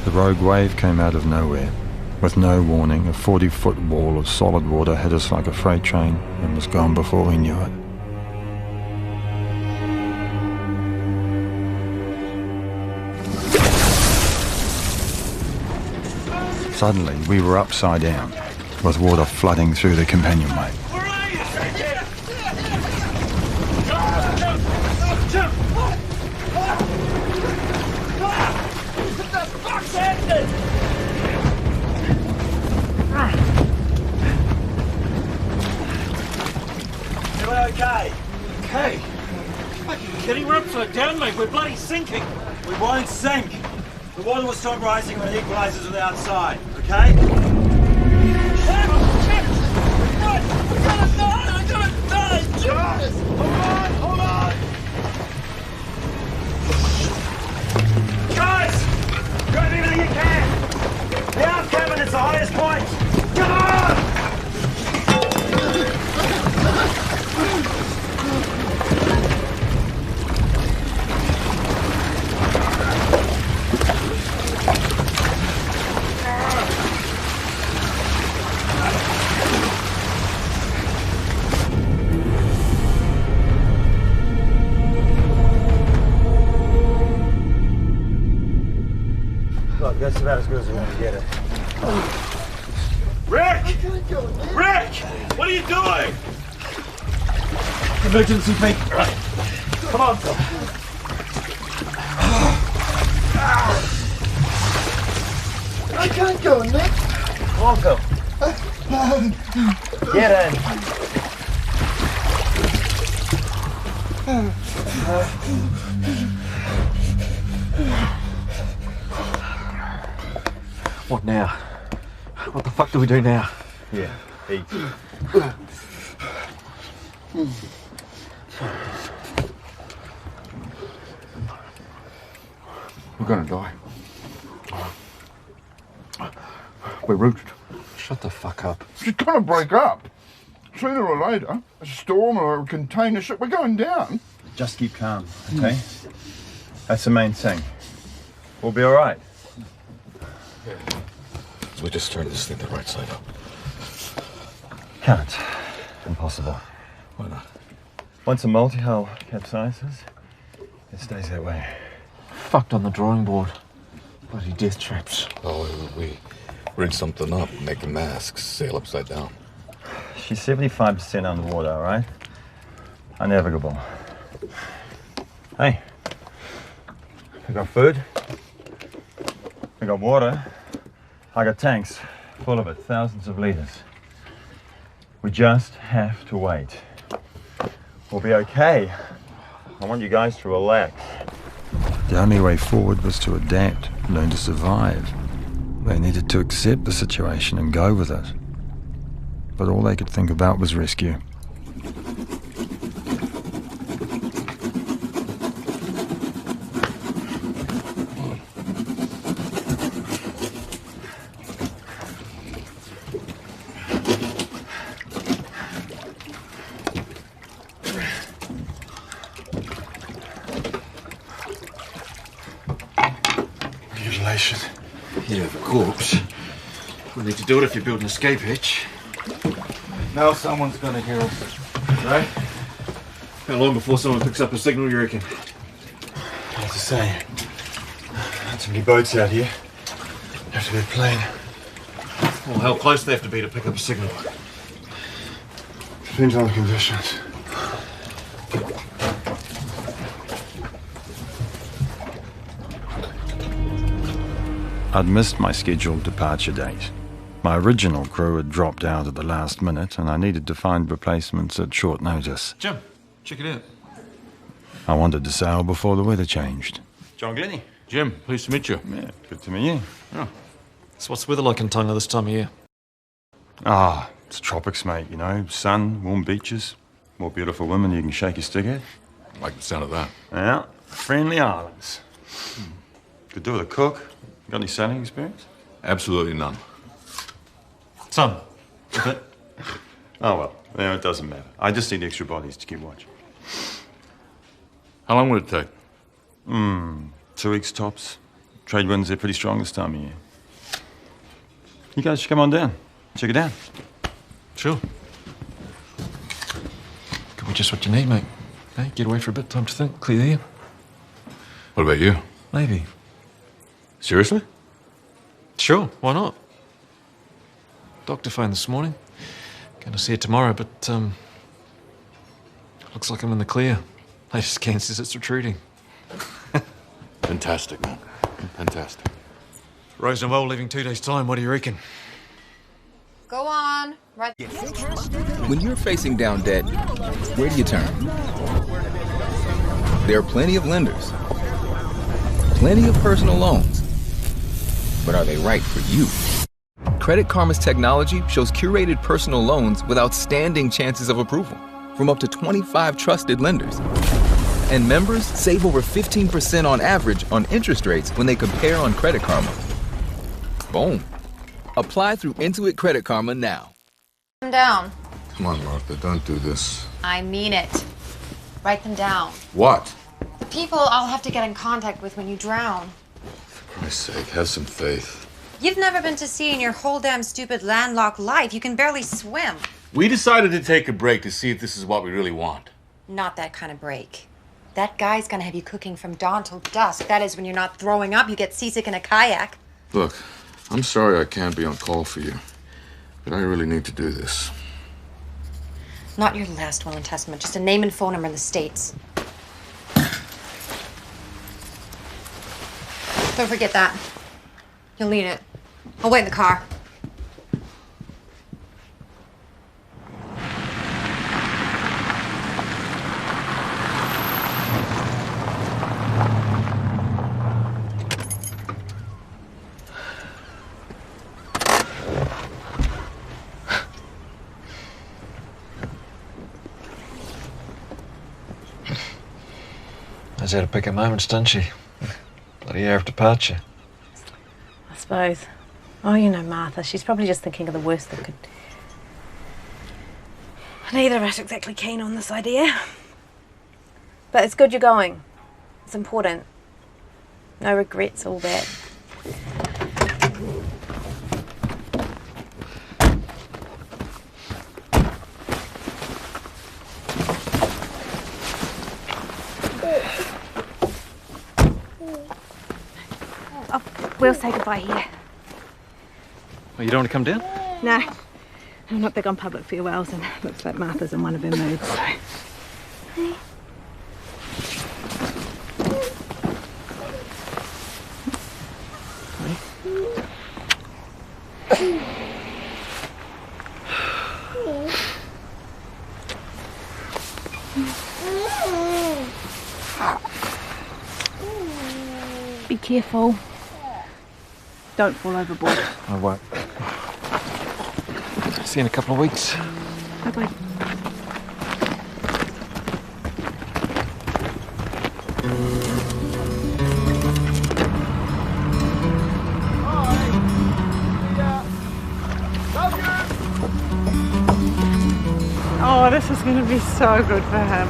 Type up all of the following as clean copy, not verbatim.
The rogue wave came out of nowhere. With no warning, a 40-foot wall of solid water hit us like a freight train and was gone before we knew it. Suddenly, we were upside down, with water flooding through the companionway. Okay. Okay? Are you kidding? We're upside down, mate. We're bloody sinking. We won't sink. The water will stop rising when it equalises with the outside, okay? Hold on! Guys! Grab everything you can! The aft cabin is the highest point! Come on! Look, that's about as good as we're going to get it. Rick! Rick! What are you doing? Emergency peak. Come on, Phil. I can't go, Nick. Come on, Phil. Get in. What now? What the fuck do we do now? Yeah, eat. We're gonna die. We're rooted. Shut the fuck up. She's gonna break up. Sooner or later, a storm or a container ship, we're going down. Just keep calm, okay? That's the main thing. We'll be all right. We just turn this thing the right side up. Can't. Impossible. Why not? Once a multi-hull capsizes, it stays that way. Fucked on the drawing board. Bloody death traps. Oh, we rig something up, make a mask, sail upside down. She's 75% underwater, all right? Unnavigable. Hey, we got food, we got water, I got tanks full of it, thousands of liters. We just have to wait. We'll be okay. I want you guys to relax. The only way forward was to adapt, learn to survive. They needed to accept the situation and go with it. But all they could think about was rescue. Mutilation. Yeah, of course. We need to do it if you build an escape hatch. Now someone's gonna hear us. Right? How long before someone picks up a signal, you reckon? As I say, not too many boats out here. Have to be a plane. Well, how close they have to be to pick up a signal? Depends on the conditions. I'd missed my scheduled departure date. My original crew had dropped out at the last minute, and I needed to find replacements at short notice. Jim, check it out. I wanted to sail before the weather changed. John Glennie. Jim, pleased to meet you. Yeah, good to meet you. Oh. So what's the weather like in Tonga this time of year? Ah, it's tropics, mate, you know. Sun, warm beaches, more beautiful women you can shake your stick at. Like the sound of that. Yeah, friendly islands. Could do with a cook. Got any sailing experience? Absolutely none. Some. A bit. Oh, well, yeah, it doesn't matter. I just need extra bodies to keep watch. How long would it take? 2 weeks tops. Trade winds are pretty strong this time of year. You guys should come on down. Check it out. Sure. Could be just what you need, mate. Hey, get away for a bit, time to think, clear the air. What about you? Maybe. Seriously? Sure, why not? Doctor phoned this morning. Gonna see it tomorrow, but, looks like I'm in the clear. Latest scan says it's retreating. Fantastic, man. Fantastic. Rose and Well leaving 2 days' time, what do you reckon? Go on. Right. When you're facing down debt, where do you turn? There are plenty of lenders, plenty of personal loans. But are they right for you? Credit Karma's technology shows curated personal loans with outstanding chances of approval from up to 25 trusted lenders. And members save over 15% on average on interest rates when they compare on Credit Karma. Boom. Apply through Intuit Credit Karma now. Them down. Come on, Martha, don't do this. I mean it. Write them down. What? The people I'll have to get in contact with when you drown. For Christ's sake, have some faith. You've never been to sea in your whole damn stupid landlocked life. You can barely swim. We decided to take a break to see if this is what we really want. Not that kind of break. That guy's gonna have you cooking from dawn till dusk. That is when you're not throwing up, you get seasick in a kayak. Look, I'm sorry I can't be on call for you, but I really need to do this. Not your last will and testament, just a name and phone number in the States. Don't forget that. You'll need it. I'll wait in the car. Knows how to pick her moments, doesn't she? Bloody air of departure. I suppose. Oh, you know Martha. She's probably just thinking of the worst that could... Neither of us exactly keen on this idea. But it's good you're going. It's important. No regrets, all that. Oh, we'll say goodbye here. Oh, you don't want to come down? No. I'm not big on public farewells, and looks like Martha's in one of her moods, so... Be careful. Don't fall overboard. I won't. See you in a couple of weeks. Bye-bye. Oh, this is going to be so good for him.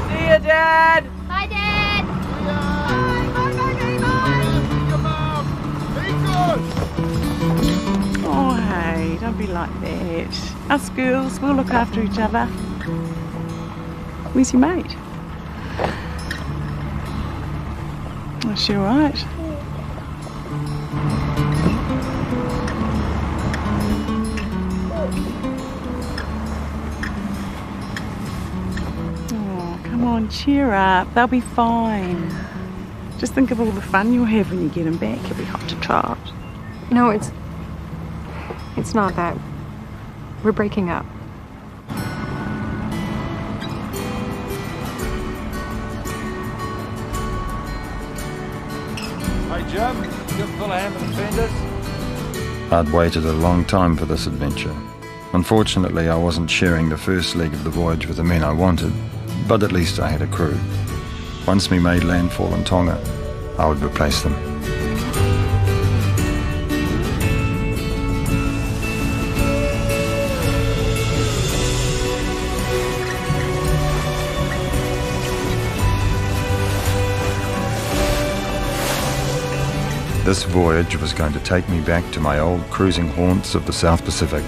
See you, Dad! Bye, Dad! Oh, hey, don't be like that. Us girls, we'll look after each other. Where's your mate? Oh, she all right? Oh, come on, cheer up. They'll be fine. Just think of all the fun you'll have when you get them back. You'll be hot to trot. No, it's not that. We're breaking up. Hey, Jim, you got full of Hammond fenders? I'd waited a long time for this adventure. Unfortunately, I wasn't sharing the first leg of the voyage with the men I wanted, but at least I had a crew. Once we made landfall in Tonga, I would replace them. This voyage was going to take me back to my old cruising haunts of the South Pacific.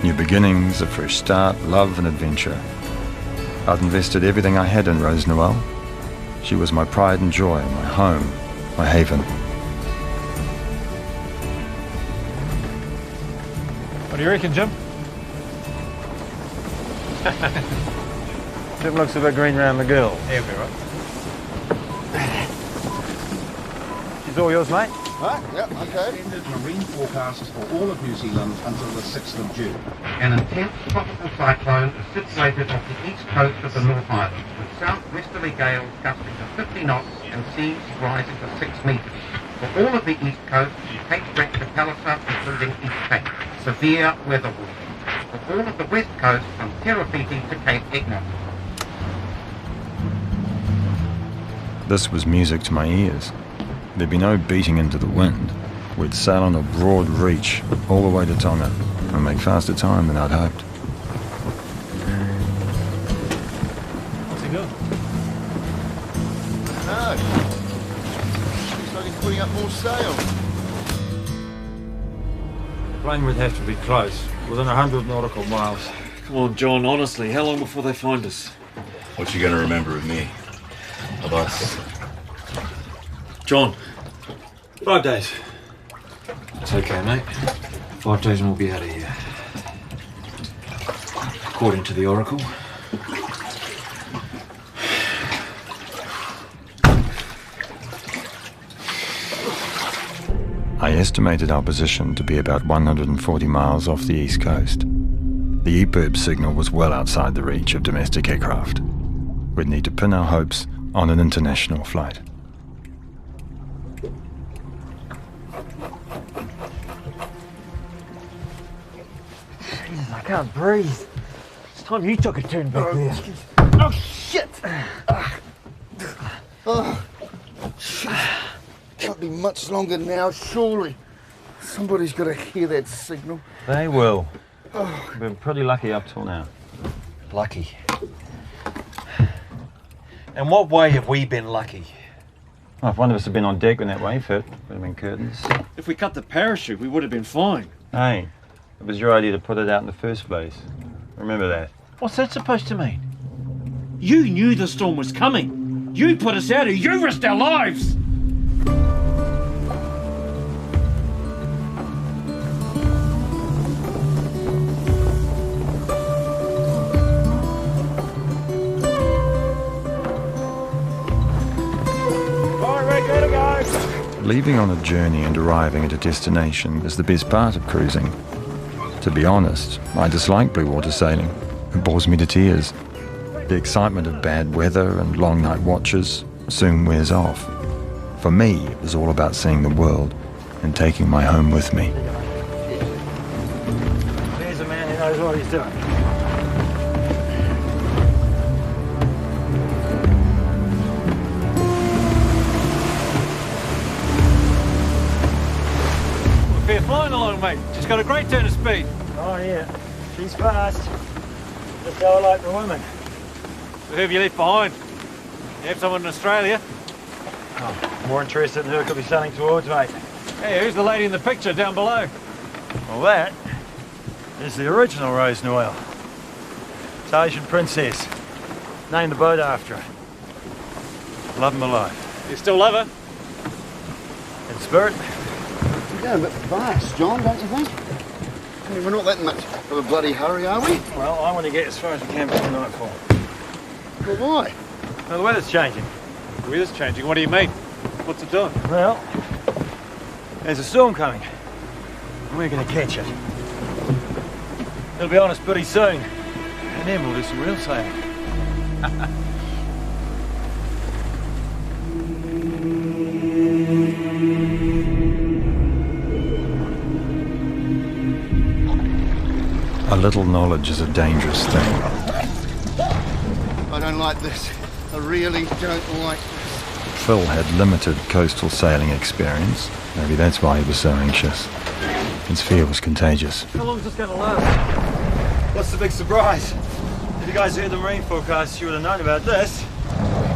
New beginnings, a fresh start, love and adventure. I'd invested everything I had in Rose Noel. She was my pride and joy, my home, my haven. What do you reckon, Jim? Jim looks a bit green round the gill. He'll be right. She's all yours, mate. Huh? Yep, okay. Extended marine forecasts for all of New Zealand until the 6th of June. An intense tropical cyclone is situated off the east coast of the North Island, with southwesterly gales gusting to 50 knots and seas rising to 6 metres. For all of the east coast, Cape Breck to Palliser, including East Cape, severe weather warning. For all of the west coast, from Terafiti to Cape Egmont. This was music to my ears. There'd be no beating into the wind. We'd sail on a broad reach all the way to Tonga and make faster time than I'd hoped. What's he doing? No. Looks like he's putting up more sail. The plane would have to be close, within 100 nautical miles. Come on, John, honestly, how long before they find us? What you gonna remember of me? Of us? John. 5 days. It's okay, mate. 5 days and we'll be out of here. According to the Oracle. I estimated our position to be about 140 miles off the east coast. The EPIRB signal was well outside the reach of domestic aircraft. We'd need to pin our hopes on an international flight. I can't breathe. It's time you took a turn back there. Oh, shit! Oh, shit. Can't be much longer now, surely. Somebody's got to hear that signal. They will. We've been pretty lucky up till now. Lucky. In what way have we been lucky? Oh, if one of us had been on deck when that wave hit, would have been curtains. If we cut the parachute, we would have been fine. Hey, it was your idea to put it out in the first place. Remember that. What's that supposed to mean? You knew the storm was coming. You put us out here. You risked our lives. Leaving on a journey and arriving at a destination is the best part of cruising. To be honest, I dislike blue water sailing. It bores me to tears. The excitement of bad weather and long night watches soon wears off. For me, it was all about seeing the world and taking my home with me. There's a man who knows what he's doing. We're flying along, mate. She's got a great turn of speed. Oh, yeah. She's fast. Just go like the women. Who have you left behind? You have someone in Australia? Oh, more interested in who it could be sailing towards, mate. Hey, who's the lady in the picture down below? Well, that is the original Rose Noel. It's Asian princess. Named the boat after her. Love 'em alive. You still love her? In spirit. You're going a bit fast, John, don't you think? I mean, we're not that much of a bloody hurry, are we? Well, I want to get as far as we can before nightfall. Well, why? Well, the weather's changing. The weather's changing? What do you mean? What's it doing? Well, there's a storm coming. And we're going to catch it. It'll be on us pretty soon. And then we'll do some real sailing. A little knowledge is a dangerous thing. I don't like this. I really don't like this. Phil had limited coastal sailing experience. Maybe that's why he was so anxious. His fear was contagious. How long is this going to last? What's the big surprise? If you guys heard the marine forecast, you would have known about this.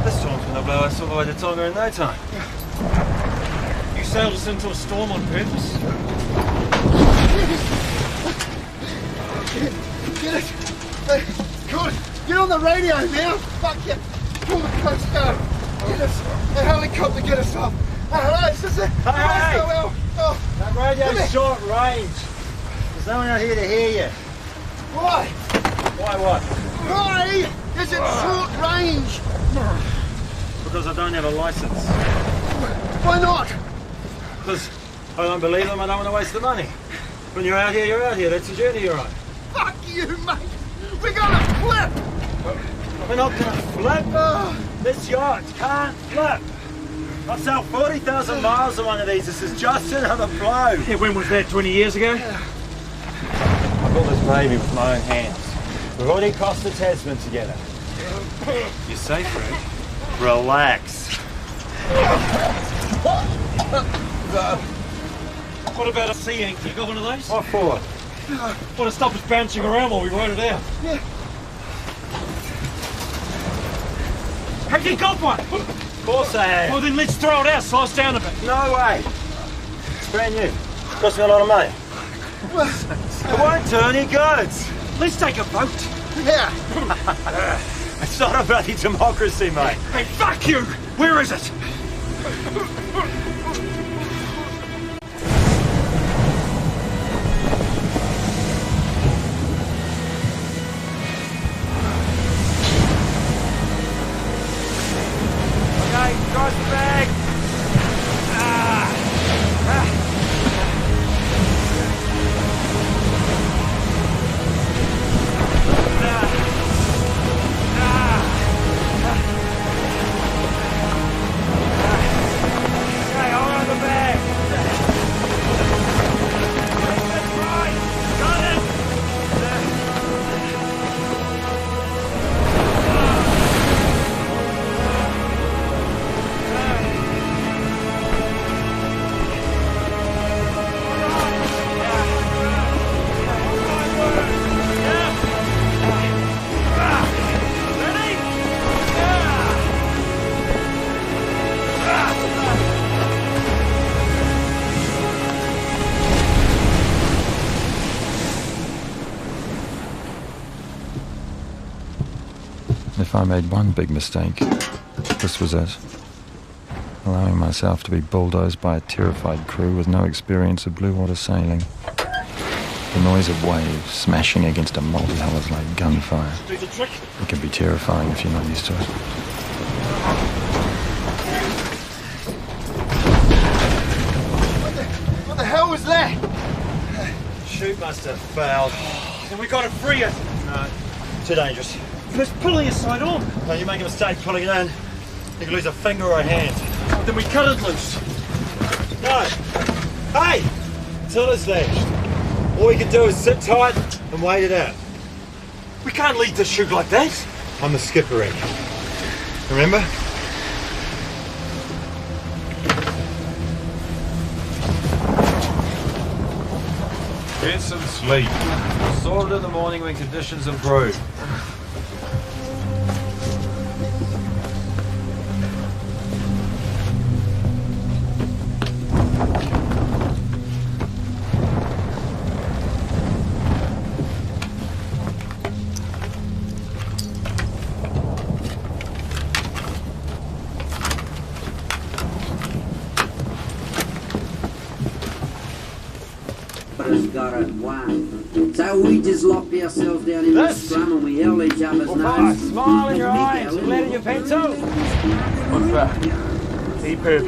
This storm's going to blow us all the way to Tonga in no time. You sailed us into a storm on purpose? Get it! Hey, good! Get on the radio now! Fuck you! Call the Coast Guard! Get us! A helicopter, get us off! Hello, this is it! Hey! Oh, that radio's short range. There's no one out here to hear you. Why? Why what? Why is it short range? Because I don't have a license. Why not? Because I don't believe them, I don't want to waste the money. When you're out here, you're out here. That's the journey you're on. Fuck you, mate! We're gonna flip! We're not gonna flip. This yacht can't flip. I've sailed 40,000 miles on one of these. This is just another blow. Yeah, when was that, 20 years ago? I built this baby with my own hands. We've already crossed the Tasman together. You're safe, Fred. Relax. What about a sea anchor? You got one of those? What for? Want to stop us bouncing around while we rode it out? Yeah. Have you got one? Of course I have. Well, then let's throw it out, slow us down a bit. No way. It's brand new. Cost me a lot of money. It won't do any good. Let's take a boat. Yeah. It's not a bloody democracy, mate. Hey, fuck you! Where is it? Cross the bag. If I made one big mistake, this was it. Allowing myself to be bulldozed by a terrified crew with no experience of blue water sailing. The noise of waves smashing against a multi-hull is like gunfire. It can be terrifying if you're not used to it. What the hell was that? Chute must have failed. And we got to free it. No, too dangerous. It's pulling us side on. No, you make a mistake pulling it in. You can lose a finger or a hand. Then we cut it loose. No. Hey! Till it's lashed. All we can do is sit tight and wait it out. We can't leave this chute like that. I'm the skipper, Rick. Remember? Get some sleep. Sort it in the morning when conditions improve. So we just locked ourselves down in the scrum and we held each other's nose. Smile in your eyes, lead in your pencil. What's that? EPIRB.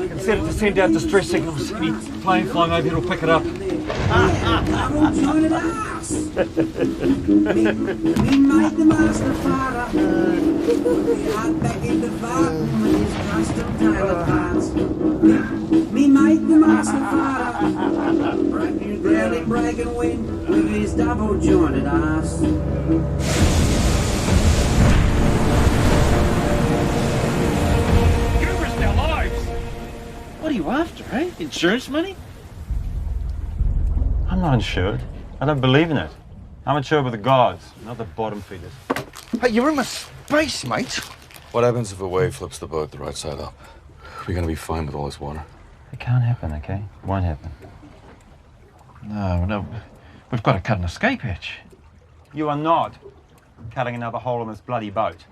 Can set it to send out distress signals. Any plane flying over here will pick it up. Me mate the master father. Hard back in the farm with his custom tailored parts. Me mate the master father. Breaking ground in breaking wind with his double jointed ass. You risked our lives! What are you after, eh? Insurance money? I'm not insured. I don't believe in it. I'm insured with the gods, not the bottom feeders. Hey, you're in my space, mate. What happens if a wave flips the boat the right side up? We're gonna be fine with all this water. It can't happen, okay? It won't happen. No. We've got to cut an escape hatch. You are not cutting another hole in this bloody boat.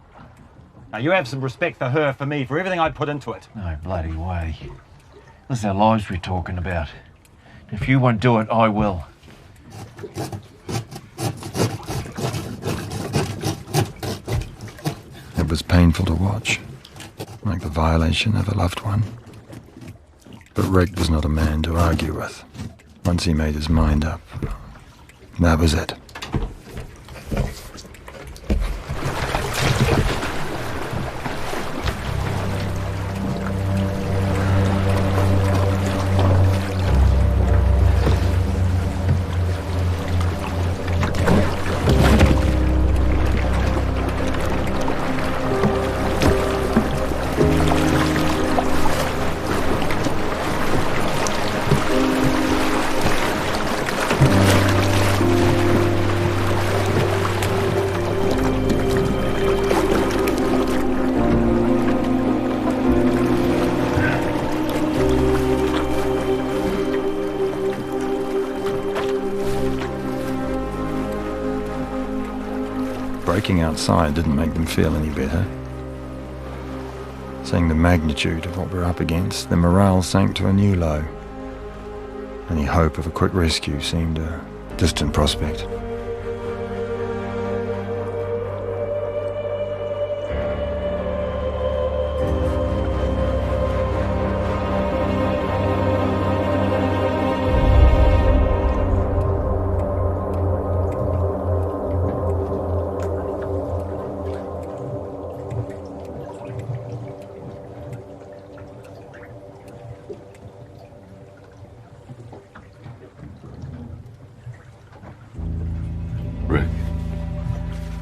Now, you have some respect for her, for me, for everything I put into it. No bloody way. This is our lives we're talking about. If you won't do it, I will. It was painful to watch, like the violation of a loved one. But Rick was not a man to argue with. Once he made his mind up, that was it. Breaking outside didn't make them feel any better. Seeing the magnitude of what we're up against, their morale sank to a new low. Any hope of a quick rescue seemed a distant prospect.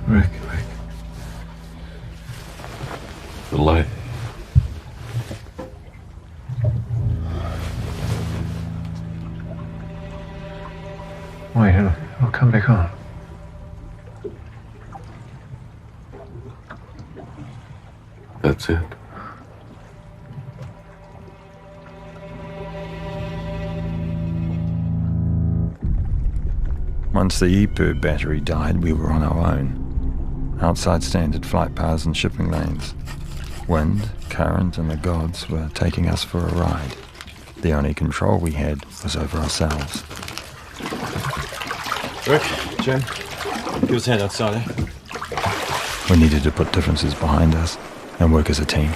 Rick. The light. Wait, I'll come back on. That's it. Once the EPIRB battery died, we were on our own. outside standard flight paths and shipping lanes. Wind, current, and the gods were taking us for a ride. The only control we had was over ourselves. Rick, Jim, give us a hand outside, eh? We needed to put differences behind us and work as a team.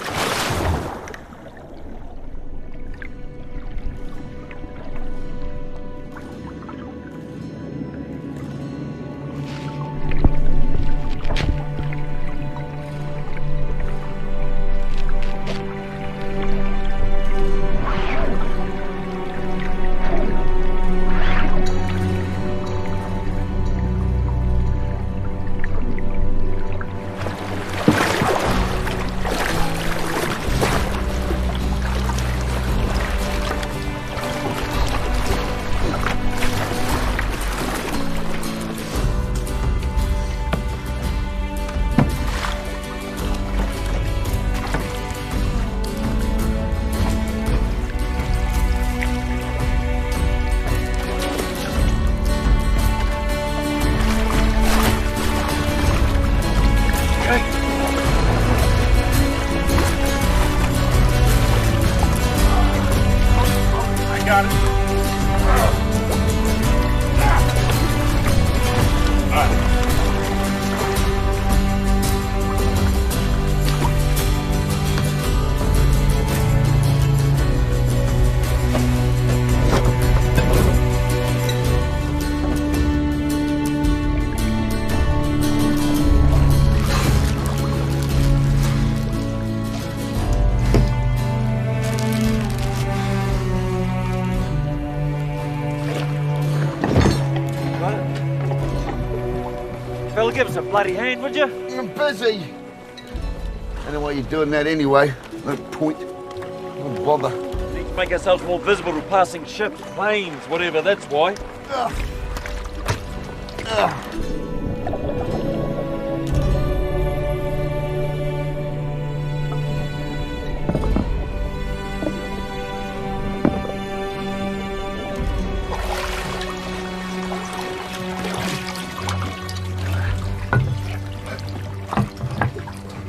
Fella, give us a bloody hand, would you? I'm busy. I don't know why you're doing that anyway. No point. No bother. Need to make ourselves more visible to passing ships, planes, whatever, that's why.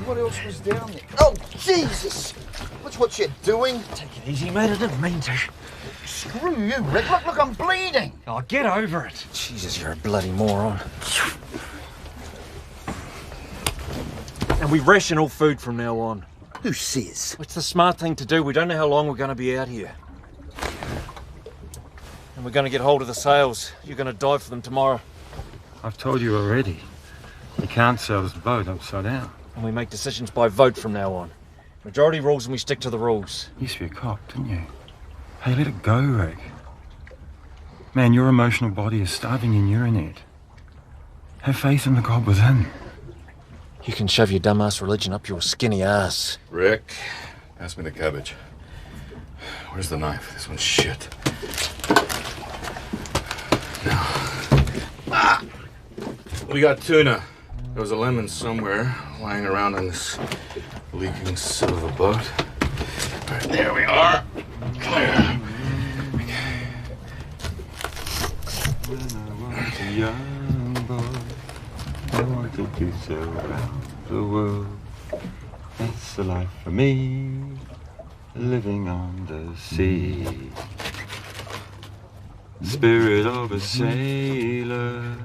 What else was down there? Oh, Jesus! What's what you're doing? Take it easy, mate. I didn't mean to. Screw you, Rick. Look, I'm bleeding. Oh, get over it. Jesus, you're a bloody moron. And we ration all food from now on. Who says? It's the smart thing to do. We don't know how long we're going to be out here. And we're going to get hold of the sails. You're going to dive for them tomorrow. I've told you already. You can't sail this boat upside down. And we make decisions by vote from now on. Majority rules and we stick to the rules. You used to be a cop, didn't you? Hey, let it go, Rick. Man, your emotional body is starving in urinate. Have faith in the God within. You can shove your dumbass religion up your skinny ass. Rick, pass me the cabbage. Where's the knife? This one's shit. Now. We got tuna. There was a lemon somewhere lying around on this leaking sill of a boat. Right, there we are. Clear. When I was a young boy, I wanted to sail around the world. That's the life for me, living on the sea. Spirit of a sailor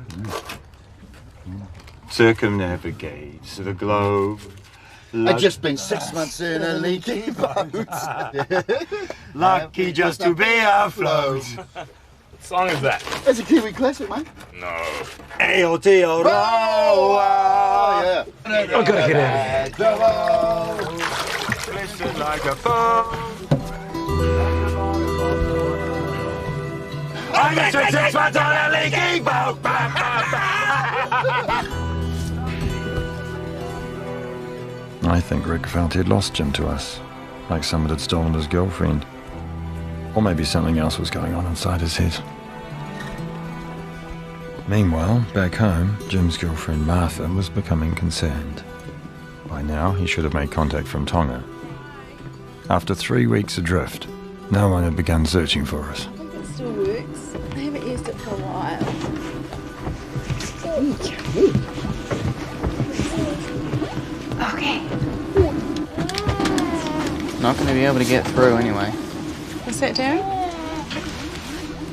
circumnavigates the globe. I've just been 6 months in a leaky boat. Lucky just to be afloat. What song is that? That's a Kiwi classic, mate. No. Aotearoa. Oh, yeah. I've got to get out of here. Listen like a phone. I just spent 6 months on a leaking boat. I think Rick felt he'd lost Jim to us, like someone had stolen his girlfriend. Or maybe something else was going on inside his head. Meanwhile, back home, Jim's girlfriend Martha was becoming concerned. By now, he should have made contact from Tonga. After 3 weeks adrift, no one had begun searching for us. I think it still works. I haven't used it for a while. Not going to be able to get through anyway. What's that, Darren?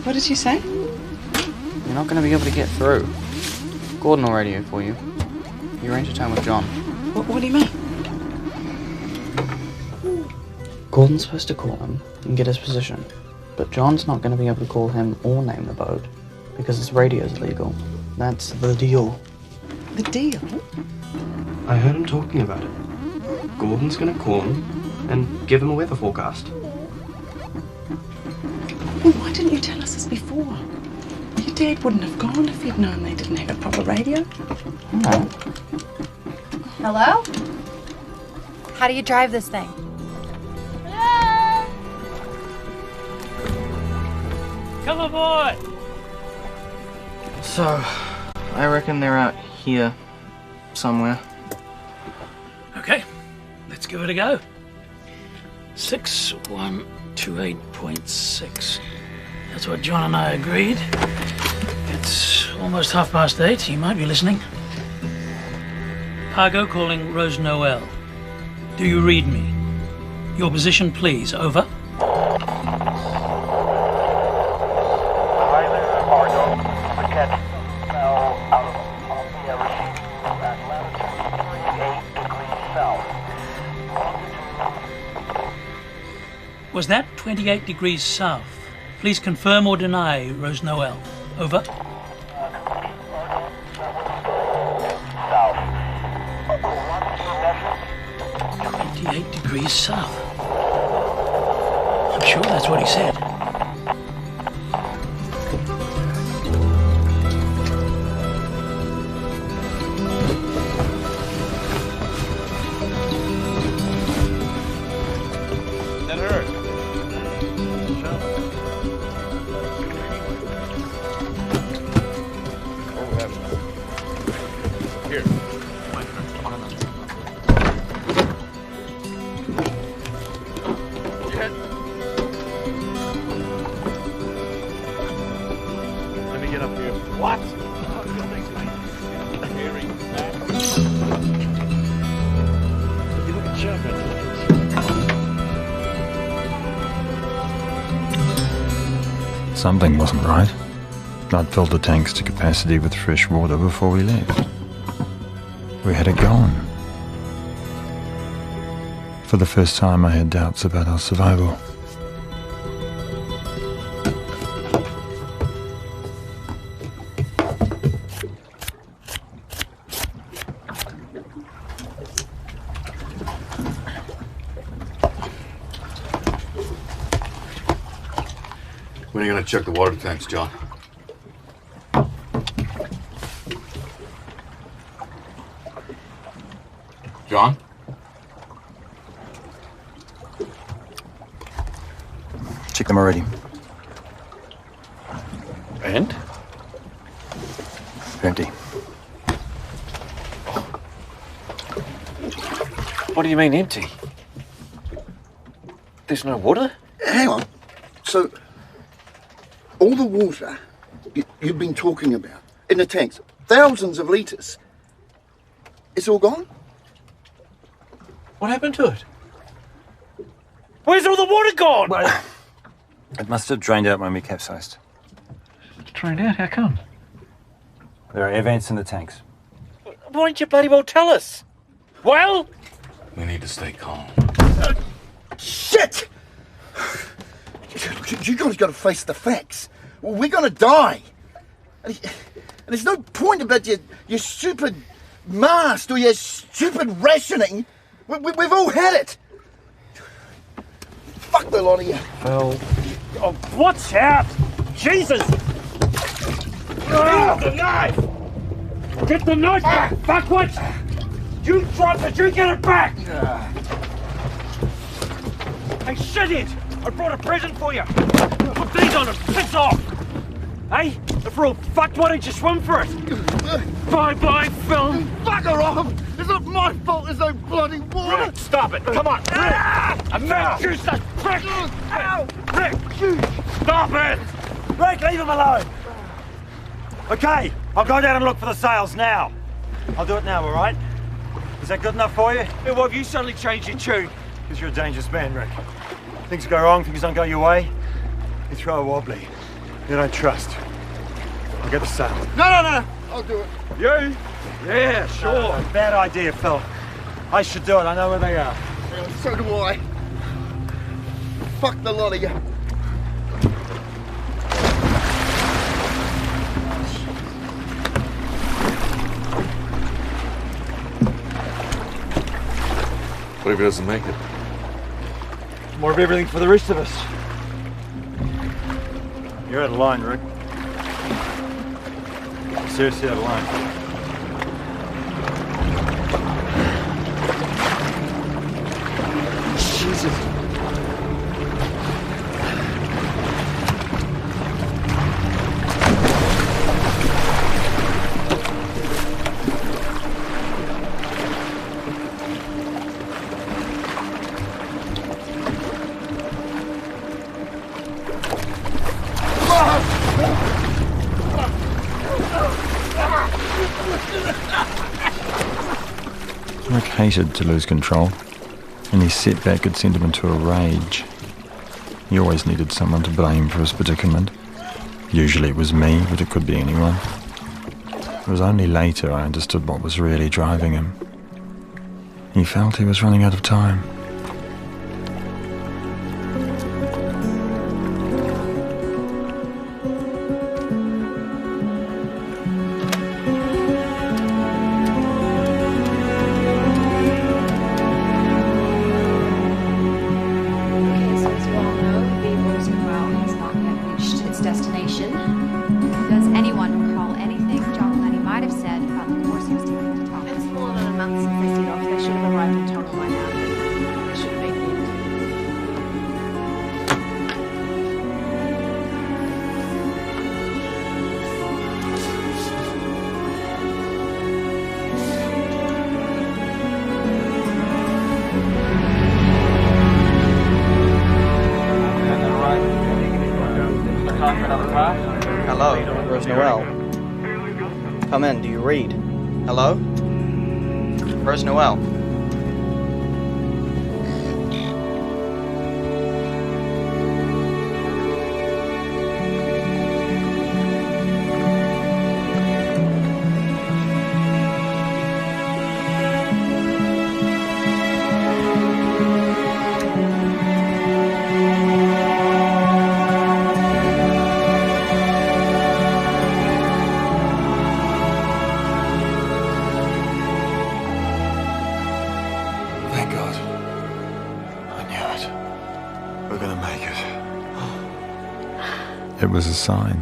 What did you say? You're not going to be able to get through. Gordon will radio for you. You arrange a time with John. What do you mean? Gordon's supposed to call him and get his position, but John's not going to be able to call him or name the boat because his radio's illegal. That's the deal. The deal? I heard him talking about it. Gordon's going to call him and give him a weather forecast. Well, why didn't you tell us this before? Your dad wouldn't have gone if he'd known they didn't have a proper radio. Hello? How do you drive this thing? Come aboard! So, I reckon they're out here somewhere. Okay, let's give it a go. 6128.6. That's what John and I agreed. It's almost 8:30. He might be listening. Cargo calling Rose Noel. Do you read me? Your position, please. Over. Was that 28 degrees south? Please confirm or deny, Rose Noel. Over. 28 degrees south. I'm sure that's what he said. That hurt. Here. Let me get up here. What? You look at Chapman. Something wasn't right. I'd filled the tanks to capacity with fresh water before we left. We had it going. For the first time, I had doubts about our survival. When are you going to check the water tanks, John? John? Check them already. And? Empty. What do you mean empty? There's no water? Hang on. So, all the water you've been talking about in the tanks, thousands of litres, it's all gone? What happened to it? Where's all the water gone? Well, it must have drained out when we capsized. It's drained out? How come? There are air vents in the tanks. Why didn't you bloody well tell us? Well? We need to stay calm. Shit! You guys got to face the facts. We're going to die. And there's no point about your stupid mast or your stupid rationing. We've all had it. Fuck the lot of you. Well... Oh, watch out! Jesus! Get the knife! Get the knife back, fuckwit! You dropped it, you get it back! Hey, shit it! I brought a present for you! Put these on and piss off! Hey, if we're all fucked, why don't you swim for it? Bye-bye, Phil! Bugger off! It's not my fault there's no bloody water! Rick, stop it! Come on, Rick! A man juice that prick! Ow! Rick! Stop it! Rick, leave him alone! Okay, I'll go down and look for the sails now. I'll do it now, all right? Is that good enough for you? Hey, why have you suddenly changed your tune? Because you're a dangerous man, Rick. Things go wrong, things don't go your way. You throw a wobbly. You don't trust. I'll get the sail. No. I'll do it. You? Yeah, sure. No, bad idea, Phil. I should do it. I know where they are. Yeah, so do I. Fuck the lot of you. What if he doesn't make it? More of everything for the rest of us. You're out of line, Rick. Seriously out of line. Jesus. Rick hated to lose control, and his setback had sent him into a rage. He always needed someone to blame for his predicament. Usually it was me, but it could be anyone. It was only later I understood what was really driving him. He felt he was running out of time. Hello, Rose Noel. Come in, do you read? Hello? Rose Noel. It was a sign.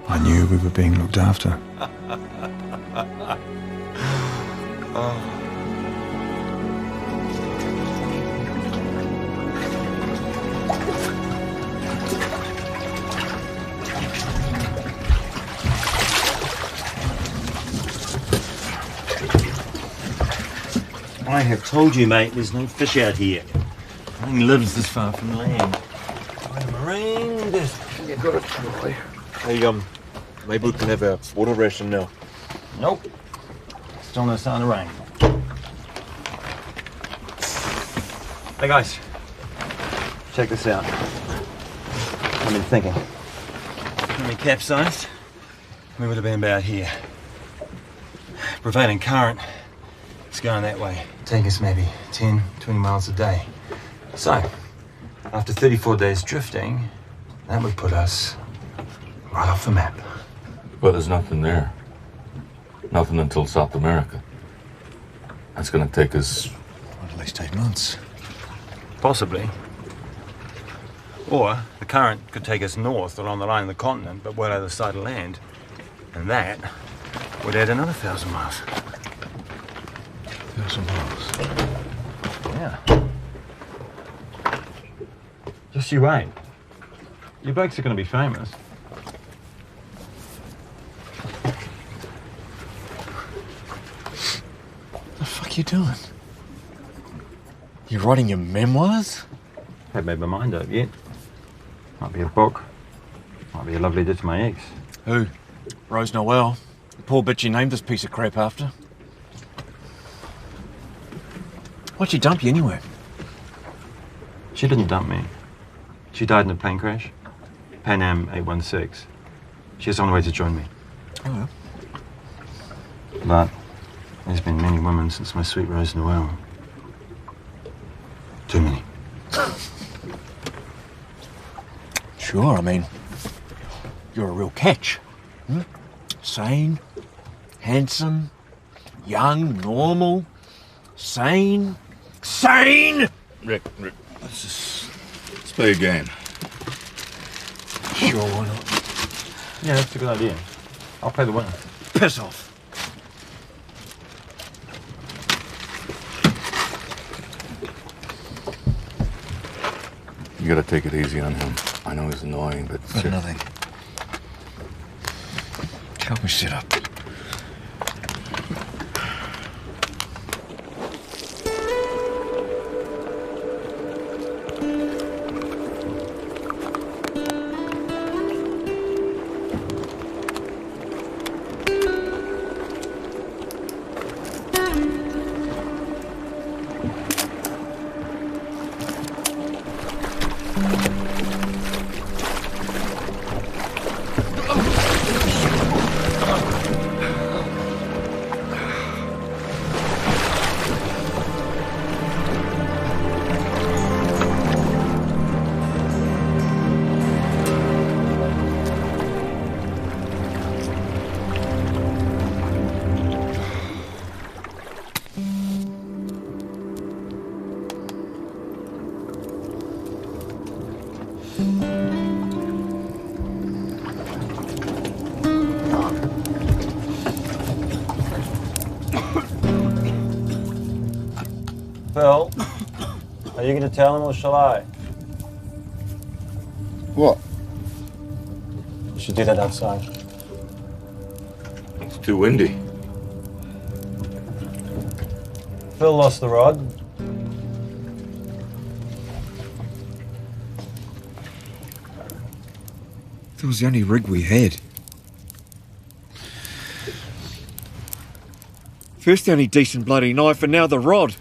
I knew we were being looked after. I have told you, mate, there's no fish out here. Nothing lives this far from land. I'm horrendous. You gotta try. Hey, maybe we can have a water ration now. Nope. Still no sign of rain. Hey guys, check this out. I've been thinking. When we capsized, we would have been about here. Prevailing current is going that way. Take us maybe 10, 20 miles a day. So, after 34 days drifting, that would put us right off the map. But there's nothing there. Nothing until South America. That's gonna take us at least 8 months. Possibly. Or the current could take us north along the line of the continent, but well other side of land. And that would add another 1,000 miles. 1,000 miles? Yeah. Just you wait. You blokes are going to be famous. What the fuck are you doing? You writing your memoirs? Haven't made my mind up yet. Might be a book. Might be a love letter to my ex. Who? Rose Noel. The poor bitch you named this piece of crap after. Why'd she dump you anyway? She didn't dump me. She died in a plane crash. Pan Am 816. She was on the way to join me. Oh. But there's been many women since my sweet Rose Noel. Too many. Sure, I mean, you're a real catch. Hmm? Sane, handsome, young, normal, sane. Rick, let's play a game. Sure, why not? Yeah, that's a good idea. I'll play the winner. Piss off. You gotta take it easy on him. I know he's annoying, but... But nothing. Help me sit up. Phil, are you going to tell him or shall I? What? You should do that outside. It's too windy. Phil lost the rod. That was the only rig we had. First the only decent bloody knife and now the rod.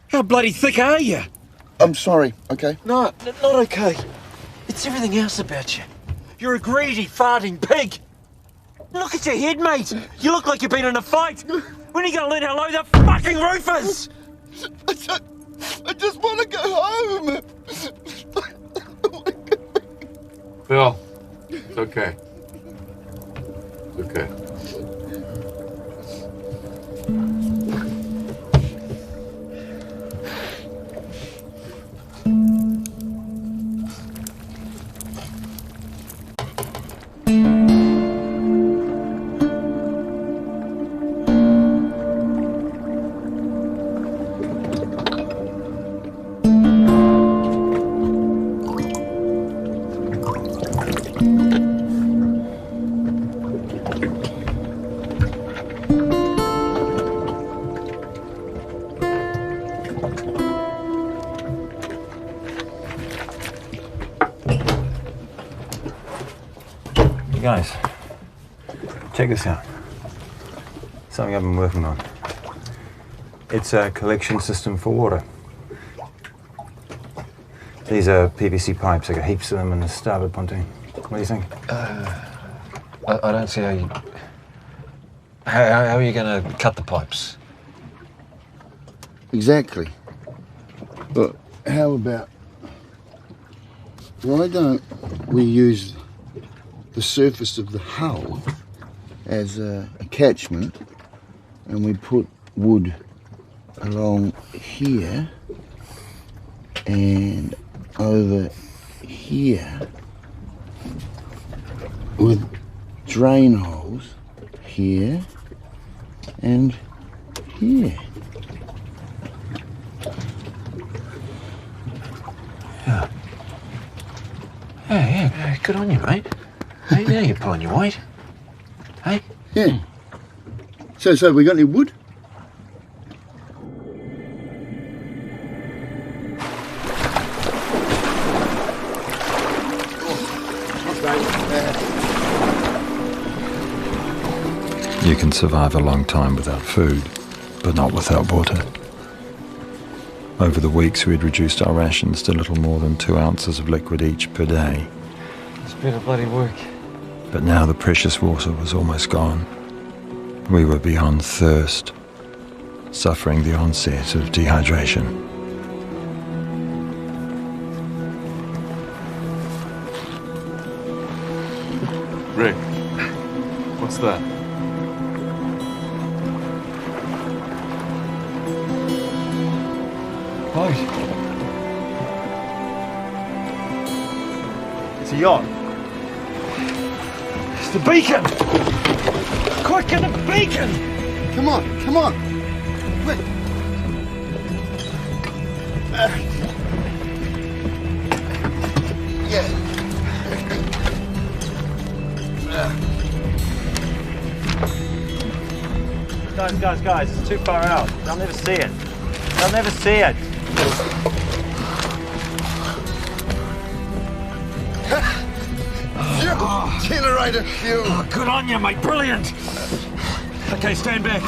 How bloody thick are you? I'm sorry, okay? No, not okay. It's everything else about you. You're a greedy, farting pig. Look at your head, mate. You look like you've been in a fight. When are you going to learn how low the fucking roof is? I just want to go home. Phil, it's okay. It's okay. Guys, check this out. Something I've been working on. It's a collection system for water. These are PVC pipes. I got heaps of them in the starboard pontoon. What do you think? I don't see how you... How are you going to cut the pipes? Exactly. But how about... Why don't we use the surface of the hull as a catchment, and we put wood along here and over here with drain holes here and here. Yeah. Yeah, good on you, mate. Hey, now you're pulling your weight. Hey? Yeah. So we got any wood? You can survive a long time without food, but not without water. Over the weeks, we'd reduced our rations to little more than 2 ounces of liquid each per day. It's better bloody work. But now the precious water was almost gone. We were beyond thirst, suffering the onset of dehydration. Rick, what's that? Boat. It's a yacht. It's the beacon! Quicker, the beacon! Come on, come on. Wait. Guys, it's too far out. They'll never see it. They'll never see it. Generator fuel. Oh, good on you, mate. Brilliant. Okay, stand back.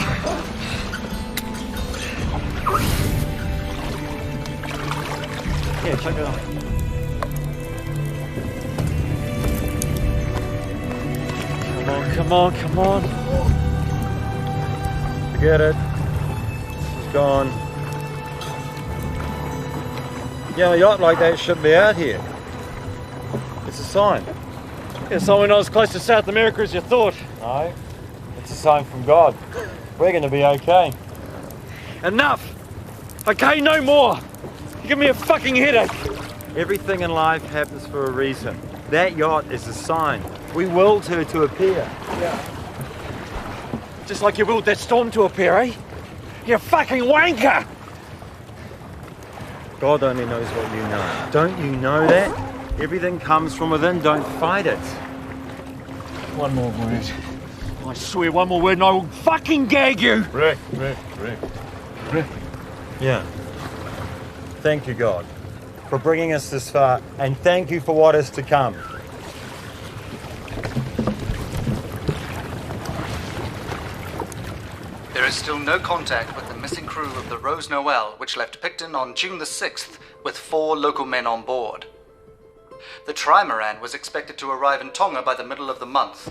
Yeah, check it out. Come on. Forget it. It's gone. Yeah, a yacht like that shouldn't be out here. It's a sign. Yeah, so we're not as close to South America as you thought. No, it's a sign from God. We're going to be okay. Enough! Okay, no more! You give me a fucking headache. Everything in life happens for a reason. That yacht is a sign. We willed her to appear. Yeah. Just like you willed that storm to appear, eh? You fucking wanker! God only knows what you know. Don't you know that? Everything comes from within. Don't fight it. One more word. I swear, one more word and I will fucking gag you! Rick. Yeah. Thank you, God, for bringing us this far, and thank you for what is to come. There is still no contact with the missing crew of the Rose Noel, which left Picton on June the 6th with 4 local men on board. The trimaran was expected to arrive in Tonga by the middle of the month.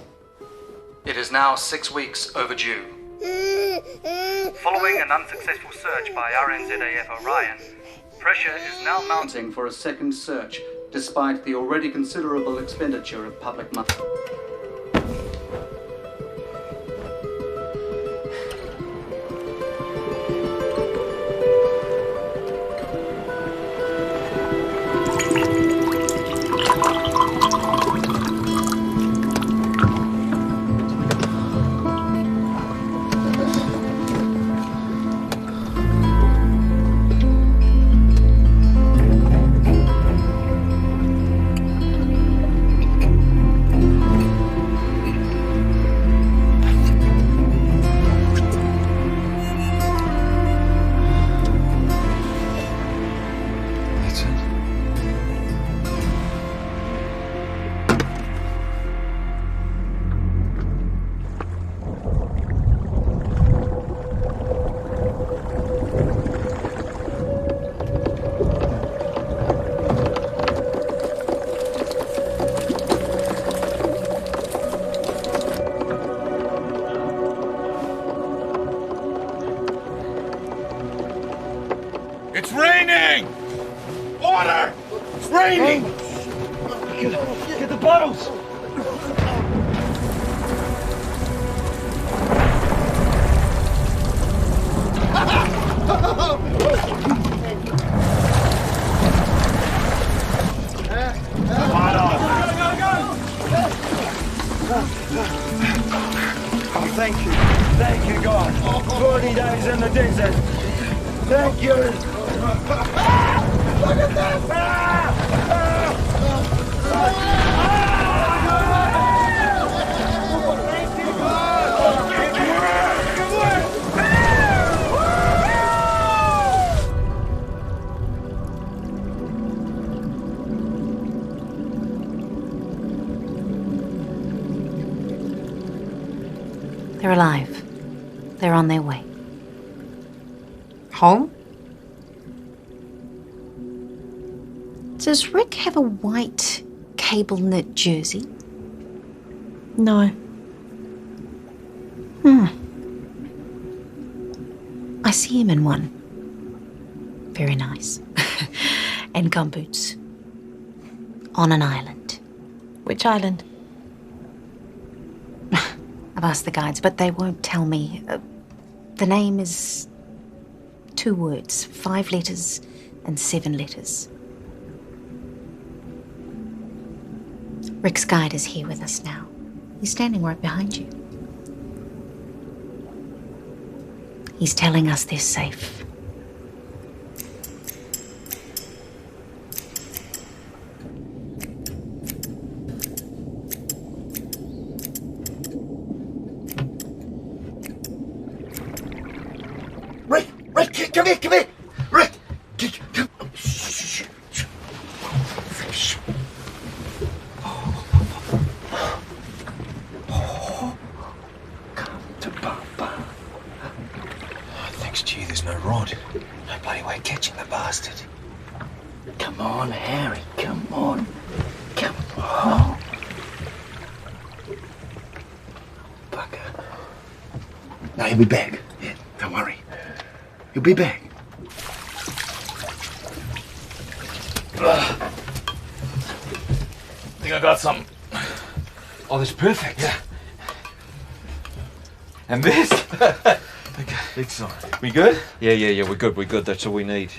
It is now 6 weeks overdue. Following an unsuccessful search by RNZAF Orion, pressure is now mounting for a second search, despite the already considerable expenditure of public money. It's raining! Water! It's raining! Get the bottles! Thank you, God. 40 days in the desert. Thank you. Look at this! They're alive. They're on their way. Home? Does Rick have a white cable knit jersey? No. I see him in one. Very nice. And gumboots. On an island. Which island? I've asked the guides, but they won't tell me. The name is 2 words, 5 letters and 7 letters. Rick's guide is here with us now. He's standing right behind you. He's telling us they're safe. Rick, come here! Rick! Come. Come to Papa. Thanks to you, there's no rod. No bloody way of catching the bastard. Come on, Harry, come on. Come on. Bugger. Now he'll be back. Yeah, don't worry. He'll be back. I think I got something. Oh, that's perfect. Yeah. And this? Okay, excellent. We good? Yeah, we're good. That's all we need.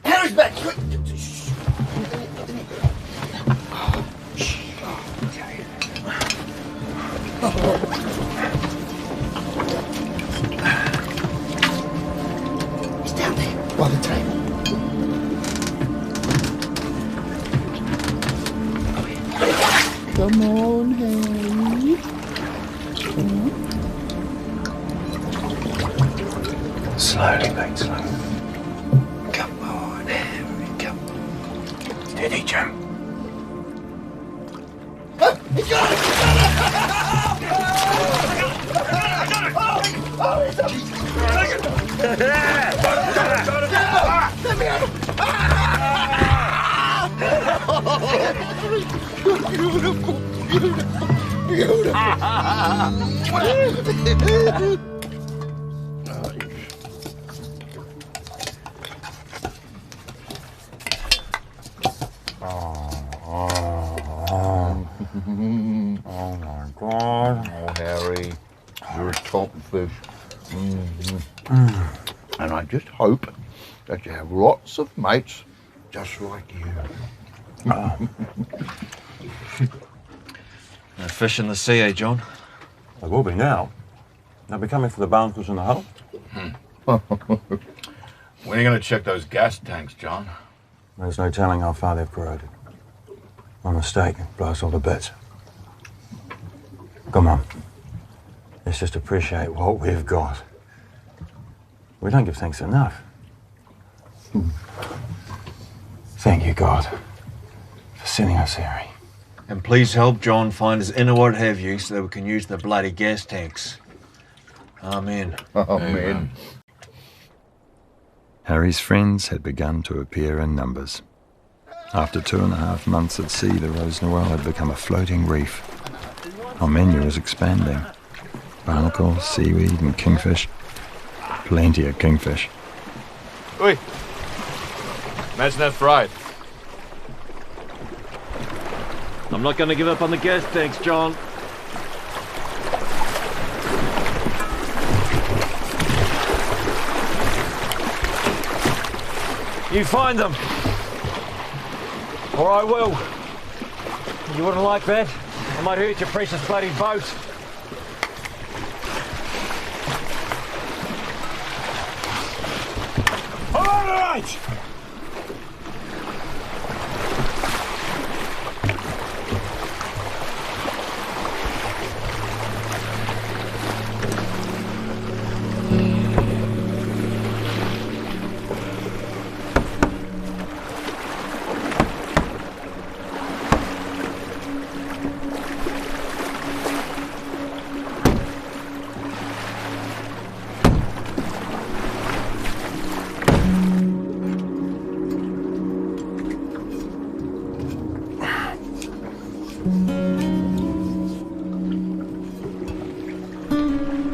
Harry's back! Quick! He's down there, by the table. Come on, Harry. Slowly, mate, slowly. Come on, Harry, come on. Steady, Jim. He got it! Oh my God. Oh, Harry, you're a top fish. And I just hope that you have lots of mates just like you. No fish in the sea, eh, John? There will be now. They'll be coming for the barnacles in the hull. When are you going to check those gas tanks, John? There's no telling how far they've corroded. One mistake blows all to bits. Come on. Let's just appreciate what we've got. We don't give thanks enough. Thank you, God, for sending us Harry. And please help John find his inner what have you so that we can use the bloody gas tanks. Amen. Amen. Harry's friends had begun to appear in numbers. After 2.5 months at sea, the Rose Noel had become a floating reef. Our menu was expanding. Barnacles, seaweed and kingfish. Plenty of kingfish. Oi! Imagine that fried. I'm not going to give up on the gas tanks, John. You find them. Or I will. You wouldn't like that? I might hurt your precious bloody boat. All right!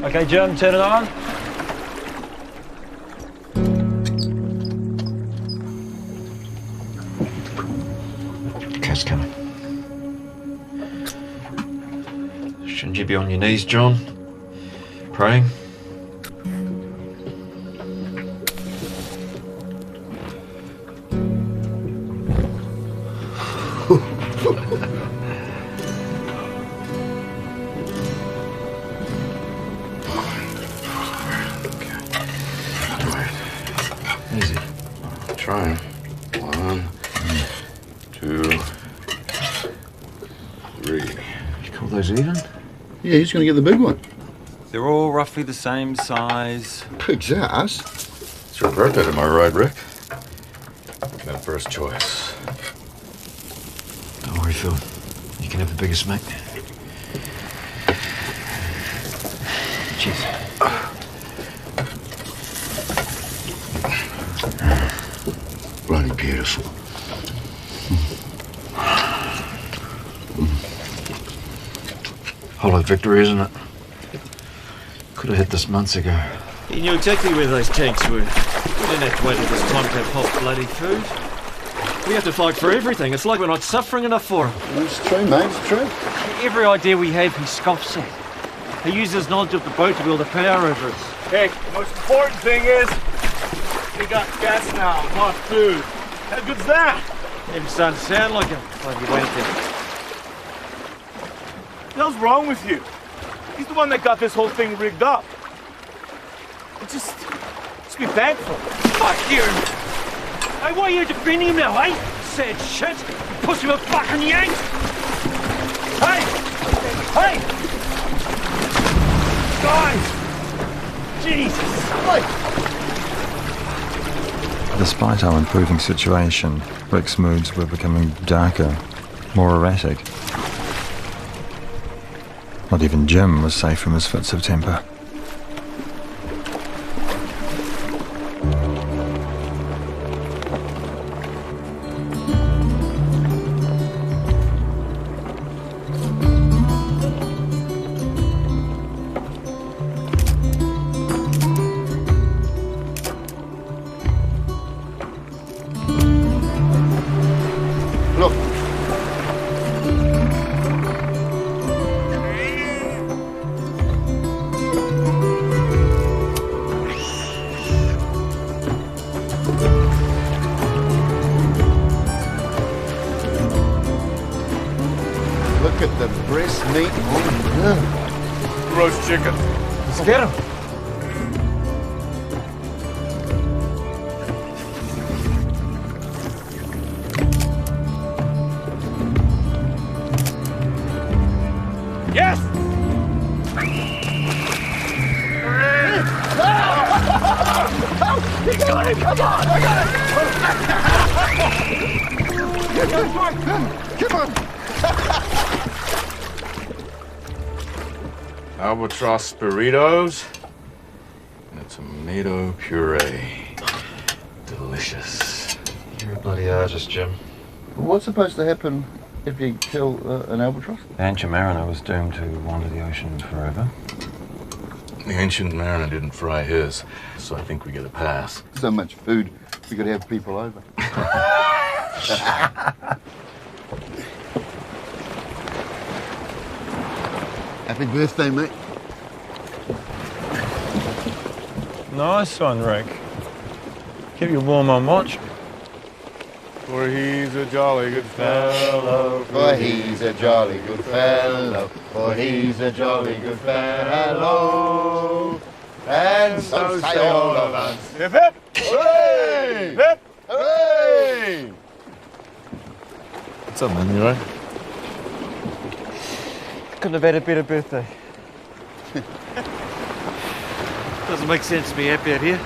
Okay, Jim, turn it on. Cat's coming. Shouldn't you be on your knees, John? Praying? Easy. Trying. 1, 2, 3. You call those even? Yeah, who's going to get the big one? They're all roughly the same size. Pig's ass. It's your birthday tomorrow, right, Rick? You got first choice. Don't worry, Phil. You can have the biggest mate. Cheers. Bloody beautiful. Hollow victory, isn't it? Could have hit this months ago. He knew exactly where those tanks were. We didn't have to wait all this time to have hot bloody food. We have to fight for everything. It's like we're not suffering enough for him. It's true, mate. It's true. Every idea we have, he scoffs at. He uses his knowledge of the boat to wield the power over us. Hey, the most important thing is we got gas now, hot food. How good's that? Even starting to sound like him. Bloody wanker. What the hell's wrong with you? He's the one that got this whole thing rigged up. Just be thankful. Fuck you! Hey, why are you defending him now, eh? Sad shit! You pussy with fucking yank! Hey! Hey! Guys! Jesus! Despite our improving situation, Rick's moods were becoming darker, more erratic. Not even Jim was safe from his fits of temper. Look at the breast meat on the roast chicken. Let's get him. Yes! You got it! Come on! I got it! Come on! Albatross burritos and a tomato puree. Delicious. You're a bloody artist, Jim. What's supposed to happen if you kill an albatross? The ancient mariner was doomed to wander the ocean forever. The ancient mariner didn't fry his, so I think we get a pass. So much food, we could have people over. Happy birthday, mate. Nice one, Rick. Keep you warm on watch. For he's a jolly good fellow. For he's a jolly good fellow. For he's a jolly good fellow. And so say all of us. Hip hip! Hooray! Hip! Hooray! What's up, man? You alright? Couldn't have had a better birthday. Doesn't make sense to be happy out here.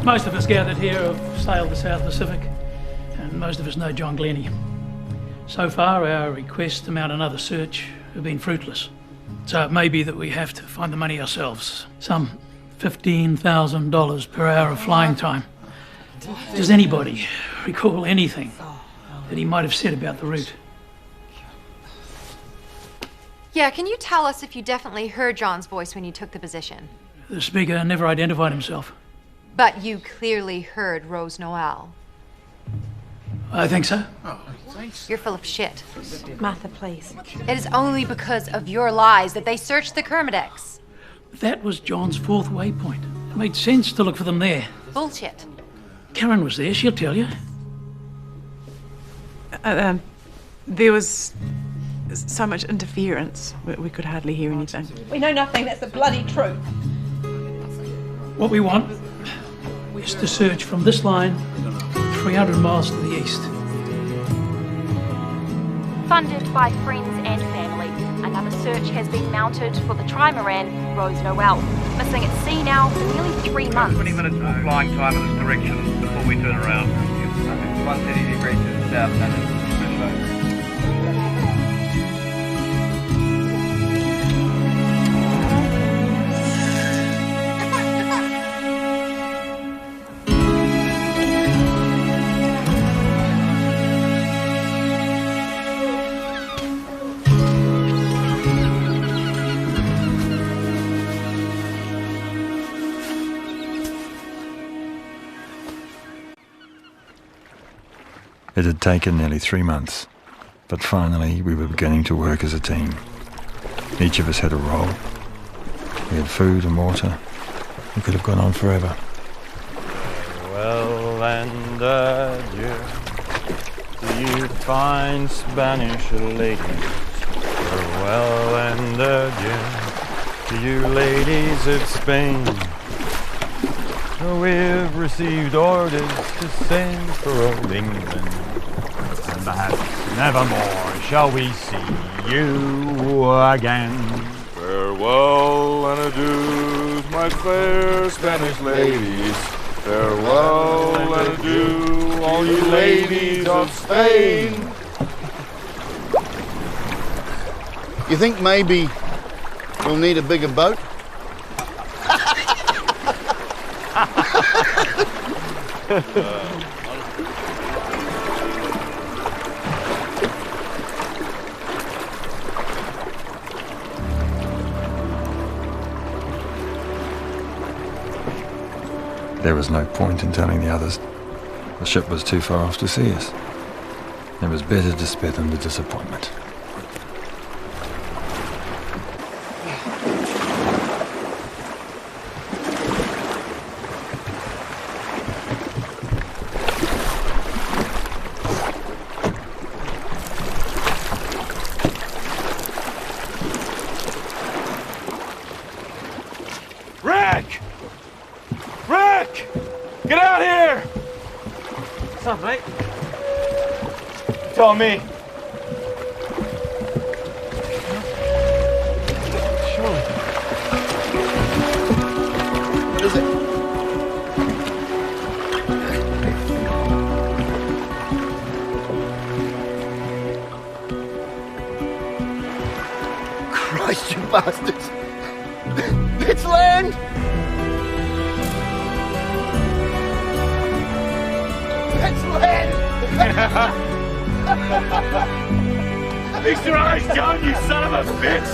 Most of us gathered here have sailed the South Pacific, and most of us know John Glennie. So far, our requests to mount another search have been fruitless. So it may be that we have to find the money ourselves. Some $15,000 per hour of flying time. Does anybody recall anything that he might have said about the route? Yeah, can you tell us if you definitely heard John's voice when you took the position? The speaker never identified himself. But you clearly heard Rose Noel. I think so. You're full of shit. Martha, please. It is only because of your lies that they searched the Kermadex. That was John's fourth waypoint. It made sense to look for them there. Bullshit. Karen was there, she'll tell you. There was so much interference, we could hardly hear anything. We know nothing, that's the bloody truth. What we want is to search from this line 300 miles to the east. Funded by friends and family, another search has been mounted for the trimaran Rose Noel, missing at sea now for nearly 3 months. 20 minutes more flying time in this direction before we turn around. 130 degrees to the south, and it's It had taken nearly 3 months, but finally we were beginning to work as a team. Each of us had a role. We had food and water. We could have gone on forever. Farewell and adieu to you fine Spanish ladies. Farewell and adieu to you ladies of Spain. We've received orders to sail for old England, and perhaps nevermore shall we see you again. Farewell and adieu, my fair Spanish ladies. Farewell and adieu, all you ladies of Spain. You think maybe we'll need a bigger boat? There was no point in telling the others. The ship was too far off to see us. It was better to spare them the disappointment. Rick! Rick! Get out here! What's up, mate? Tell me. Surely. What is it? Christ, you bastards! It's land! It's land! Fix your eyes, John, you son of a bitch!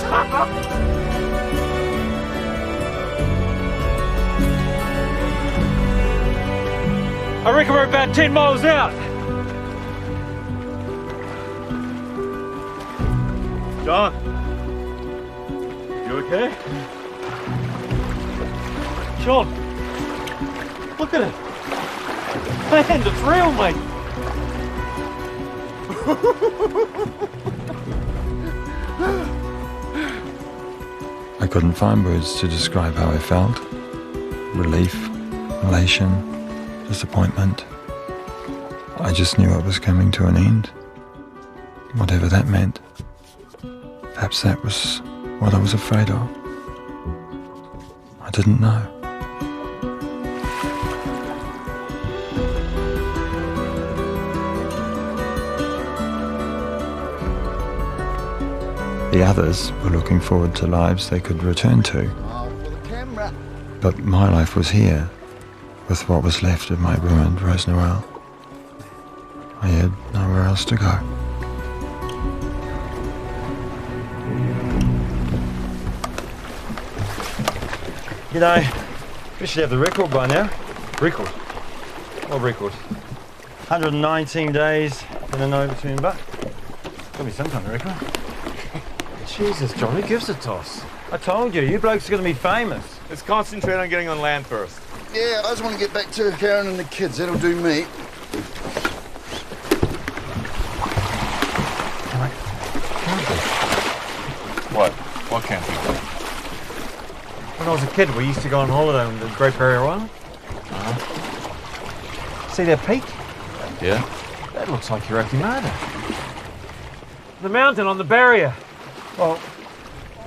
I reckon we're about 10 miles out. John, you okay? John, look at it. Man, it's real, mate. I couldn't find words to describe how I felt. Relief, elation, disappointment. I just knew it was coming to an end. Whatever that meant. Perhaps that was what I was afraid of. I didn't know. The others were looking forward to lives they could return to. But my life was here, With what was left of my ruined Rose Noel, I had nowhere else to go. You know, we should have the record by now. Record? What record? 119 days in an overturned butt. Got me some kind of record. Jesus, John, who gives a toss? I told you blokes are going to be famous. Let's concentrate on getting on land first. Yeah, I just want to get back to Karen and the kids. That'll do me. What can't be? When I was a kid, we used to go on holiday on the Great Barrier Island. See that peak? Yeah? That looks like Iraqi Mada. The mountain on the barrier. Well,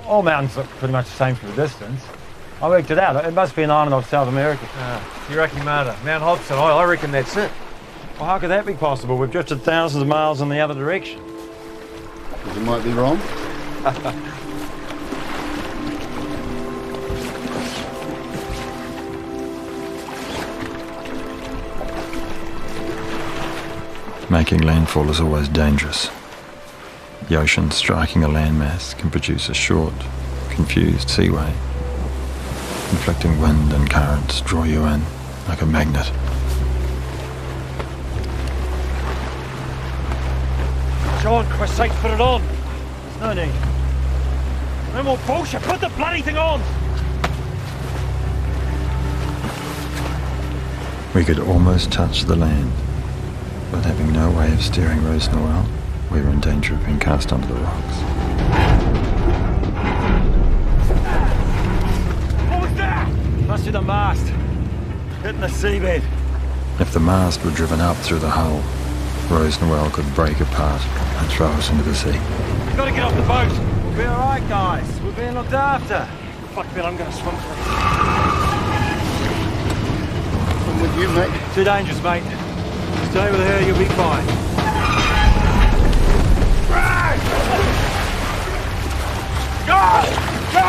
all mountains look pretty much the same from a distance. I worked it out. It must be an island of South America. Iraqi Mada. Mount Hobson. I reckon that's it. Well, how could that be possible? We've drifted thousands of miles in the other direction. You might be wrong. Making landfall is always dangerous. The ocean striking a landmass can produce a short, confused seaway. Conflicting wind and currents draw you in like a magnet. John, Christ's sake, put it on. There's no need. No more bullshit. Put the bloody thing on. We could almost touch the land, but having no way of steering Rose Noel, we were in danger of being cast onto the rocks. What was that? Must be the mast. Hitting the seabed. If the mast were driven up through the hull, Rose Noel could break apart and throw us into the sea. You gotta get off the boat. We'll be alright, guys. We're being looked after. Fuck that, I'm gonna swim for it. I'm with you, mate. Too dangerous, mate. Stay with her, you'll be fine. Go! Go!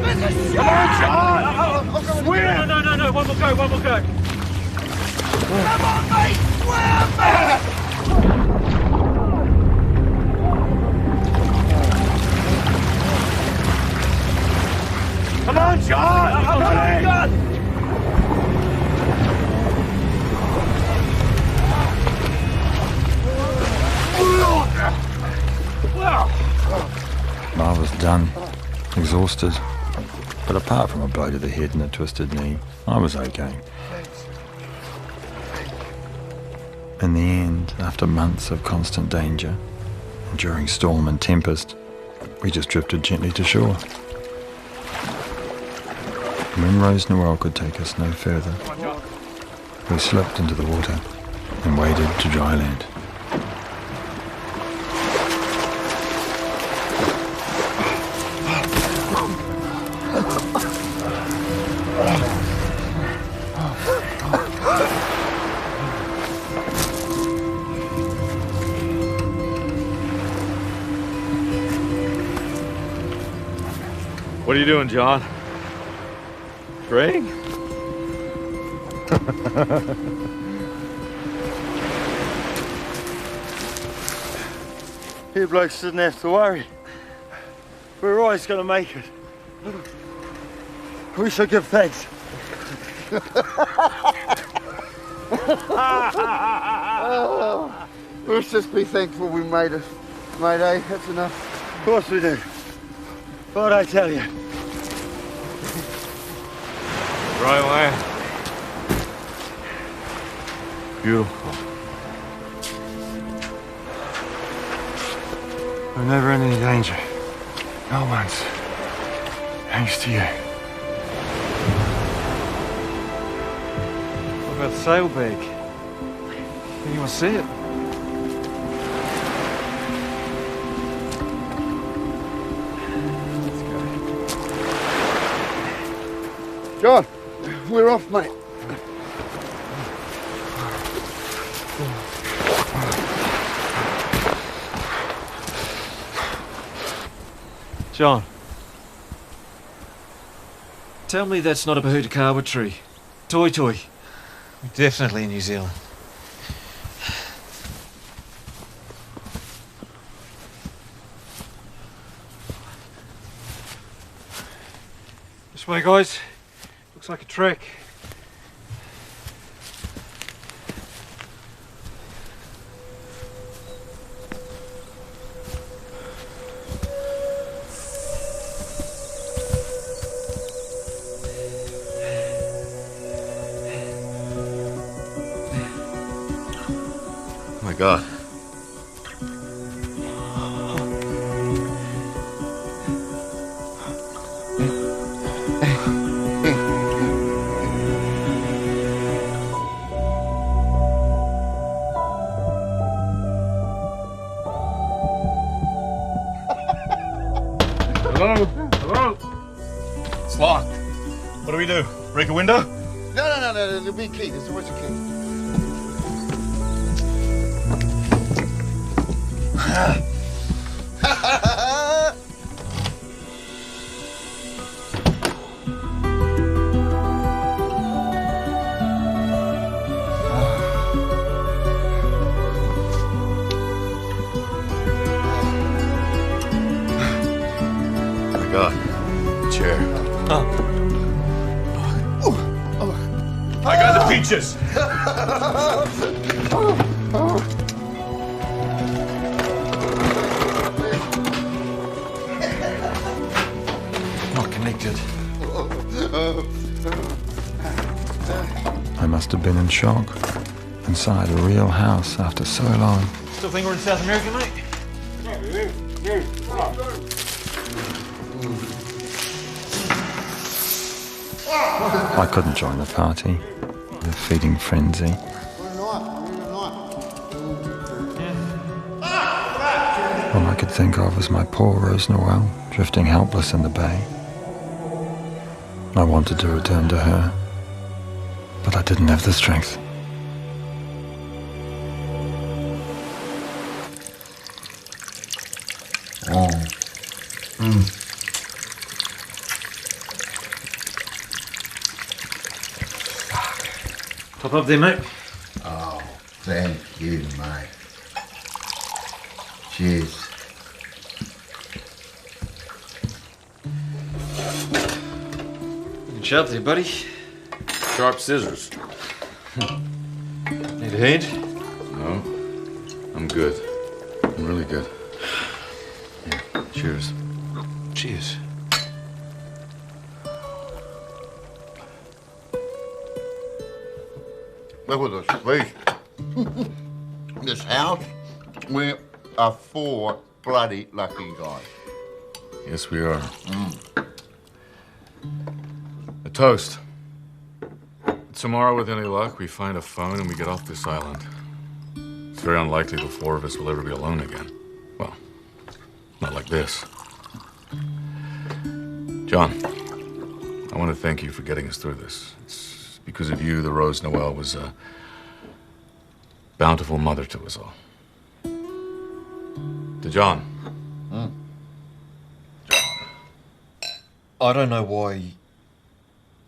There's a shark! Swim! No, one more go. Come on, mate! Swim! Come on, John! Come on! I was done, exhausted, but apart from a blow to the head and a twisted knee, I was okay. In the end, after months of constant danger, enduring storm and tempest, we just drifted gently to shore. When Rose Noel could take us no further, we slipped into the water and waded to dry land. What are you doing, John? Praying? You blokes didn't have to worry. We're always going to make it. We should give thanks. Let's just be thankful we made it. Mate, eh? That's enough. Of course we do. What'd I tell you? Dry land. Beautiful. We're never in any danger. Not once. Thanks to you. What about the sailbag? You want to see it? John, we're off, mate. John. Tell me that's not a Pohutukawa tree. Toi toi. Definitely in New Zealand. This way, guys. Looks like a trek. Oh my God. Hello? Hello? It's locked. What do we do? Break a window? No, there'll be a key. There's always a key. Oh my God. Chair. I got the peaches! Not connected. I must have been in shock. Inside a real house after so long. Still think we're in South America, mate? I couldn't join the party. The feeding frenzy. All I could think of was my poor Rose Noel, drifting helpless in the bay. I wanted to return to her, but I didn't have the strength. Oh. Top up there, mate. Oh, thank you, mate. Cheers. Good job there, buddy. Sharp scissors. Need a hand? No. I'm good. I'm really good. Yeah. Cheers. Cheers. Look at this place. This house, we are 4 bloody lucky guys. Yes, we are. A toast. Tomorrow, with any luck, we find a phone and we get off this island. It's very unlikely the 4 of us will ever be alone again. Well, not like this. John, I want to thank you for getting us through this. It's because of you the Rose Noel was a bountiful mother to us all. To John. I don't know why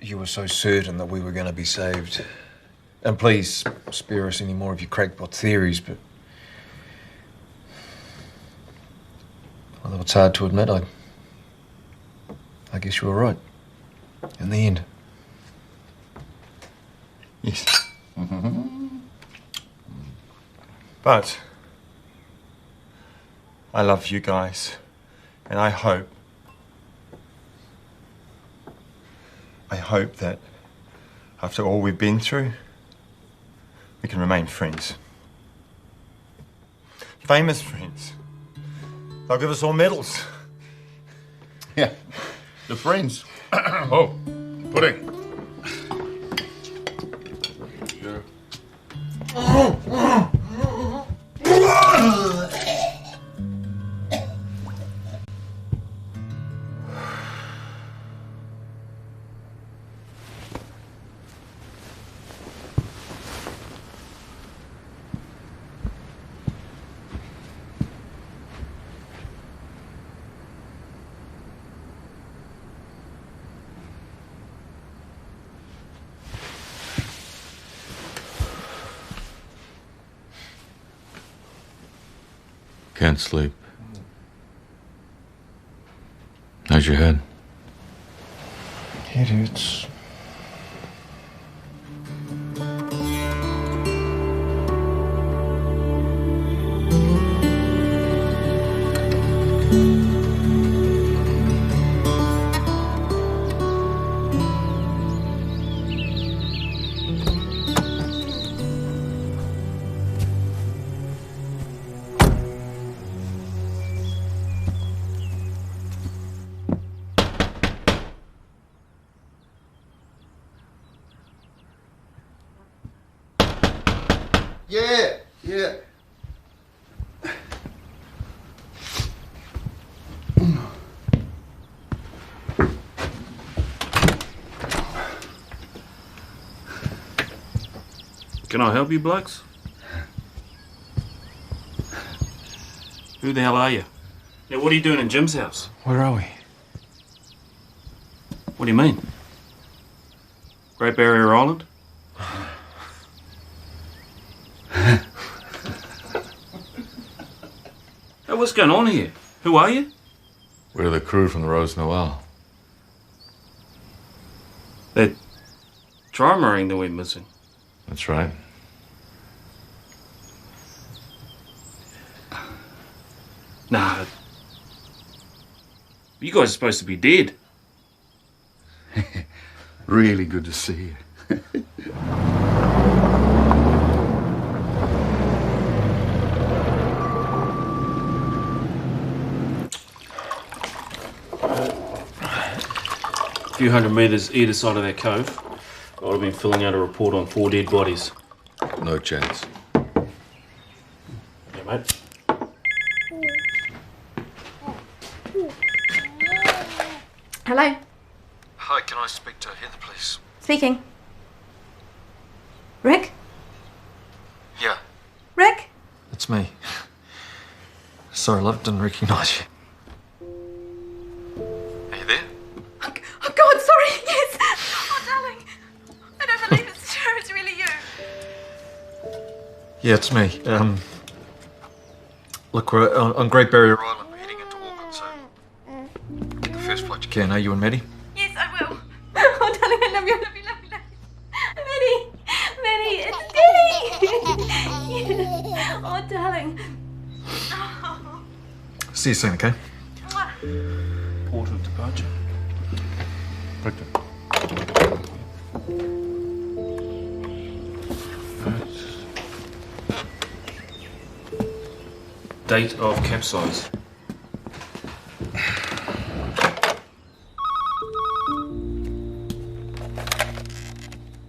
you were so certain that we were going to be saved. And please spare us any more of your crackpot theories, but... although it's hard to admit, I guess you were right. In the end. Yes. But I love you guys, and I hope that after all we've been through, we can remain friends. Famous friends. They'll give us all medals. Yeah, the friends. Oh, pudding. Can't sleep. How's your head? It hurts. Yeah. Can I help you, blokes? Who the hell are you? Now, what are you doing in Jim's house? Where are we? What do you mean? Great Barrier Island? Hey, what's going on here? Who are you? We're the crew from the Rose Noel. That trimarine that we're missing. That's right. Nah. You guys are supposed to be dead. Really good to see you. A few hundred metres either side of that cove, I would have been filling out a report on 4 dead bodies. No chance. Yeah, mate. Hello? Hi, can I speak to Heather, please? Speaking. Rick? Yeah, Rick? it's me. Sorry, love, didn't recognise you. Are you there? Oh, God, sorry, yes. Oh, darling. I don't believe it's true. It's really you. Yeah, it's me. Look, we're on Great Barrier Island. We're heading into Auckland, so get the first flight you can, you and Maddie? Yes, I will. Oh, darling, I love you, I love you, love you, love you. Maddie, it's Maddie. Yeah. Oh, darling. Oh. See you soon, okay? Port of departure. Victor. Date of capsize.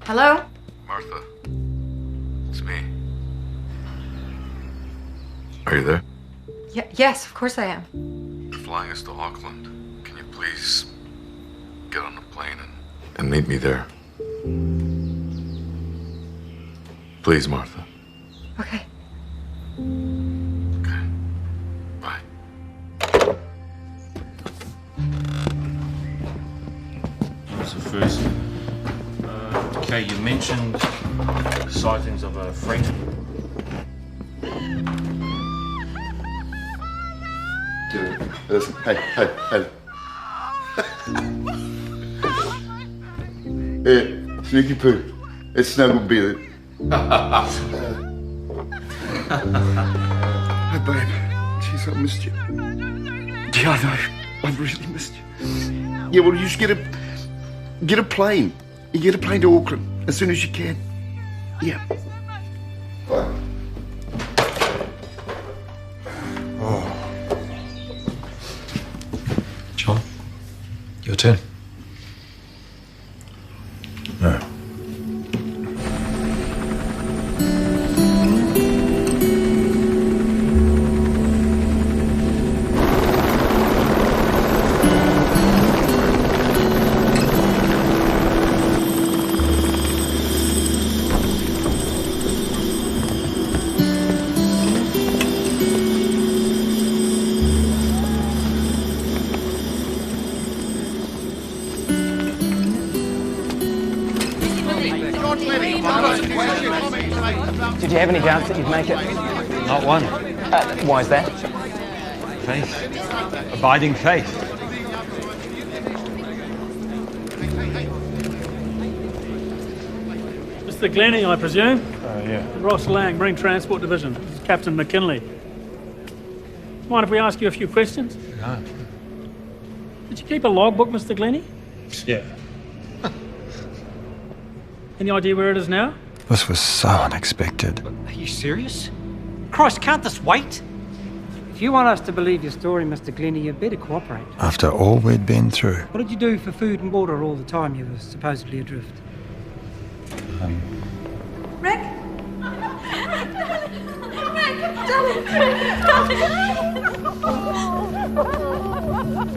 Hello? Martha. It's me. Are you there? Yes, of course I am. You're flying us to Auckland. Can you please get on the plane and meet me there? Please, Martha. Okay. Bye. So first, okay, you mentioned sightings of a freighter. Listen, hey. Hey, Sneaky Poo, it's Snuggle Billy. Hey, babe. Jeez, I missed you. Yeah, I know. I've really missed you. Yeah, well, you just get a plane. You get a plane to Auckland as soon as you can. Yeah. Bye. Oh. John, your turn. No. Did you have any doubts that you'd make it? Not one. Why is that? Faith. Abiding faith. Mr. Glennie, I presume? Yeah. Ross Lang, Marine Transport Division. Captain McKinley. Mind if we ask you a few questions? No. Did you keep a logbook, Mr. Glennie? Yeah. Any idea where it is now? This was so unexpected. Are you serious? Christ, can't this wait? If you want us to believe your story, Mr. Glennie, you'd better cooperate. After all we'd been through. What did you do for food and water all the time you were supposedly adrift? Rick?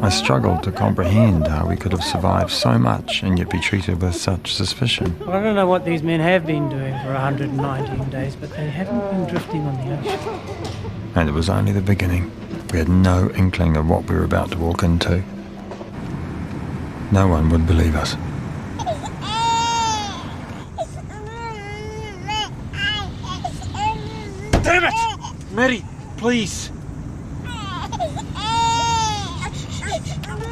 I struggled to comprehend how we could have survived so much and yet be treated with such suspicion. Well, I don't know what these men have been doing for 119 days, but they haven't been drifting on the ocean. And it was only the beginning. We had no inkling of what we were about to walk into. No one would believe us. Damn it! Mary, please.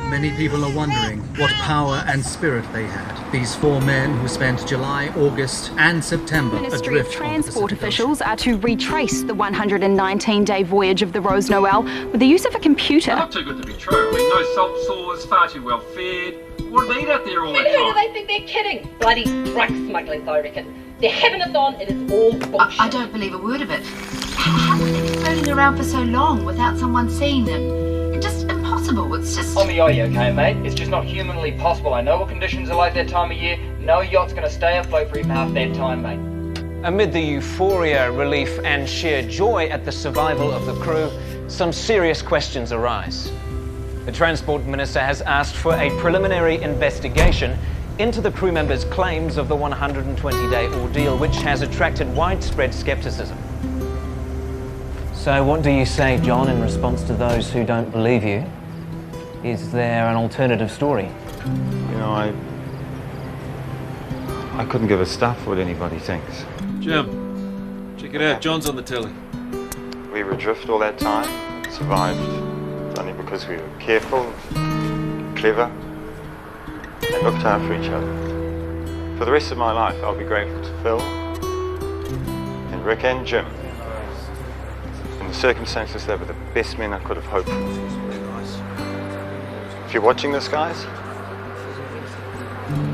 Many people are wondering what power and spirit they had. These four men who spent July, August and September Ministry of adrift Transport officials are to retrace the 119-day voyage of the Rose Noel with the use of a computer. Not too good to be true. I mean, no salt sores, far too well fed. What do they eat out there all the And who do time? they think they're kidding? Bloody drug smugglers, I reckon. They're having us on, it is all bullshit. I don't believe a word of it. How could they be floating around for so long without someone seeing them? It's just impossible. It's just... On the eye, okay, mate? It's just not humanly possible. I know what conditions are like that time of year. No yacht's going to stay afloat for even half that time, mate. Amid the euphoria, relief and sheer joy at the survival of the crew, some serious questions arise. The Transport Minister has asked for a preliminary investigation into the crew members' claims of the 120-day ordeal, which has attracted widespread skepticism. So what do you say, John, in response to those who don't believe you? Is there an alternative story? You know, I couldn't give a stuff what anybody thinks. Jim, check it out. John's on the telly. We were adrift all that time, survived only because we were careful, clever, and looked out for each other. For the rest of my life, I'll be grateful to Phil, and Rick and Jim. In the circumstances, they were the best men I could have hoped for. If you're watching this, guys,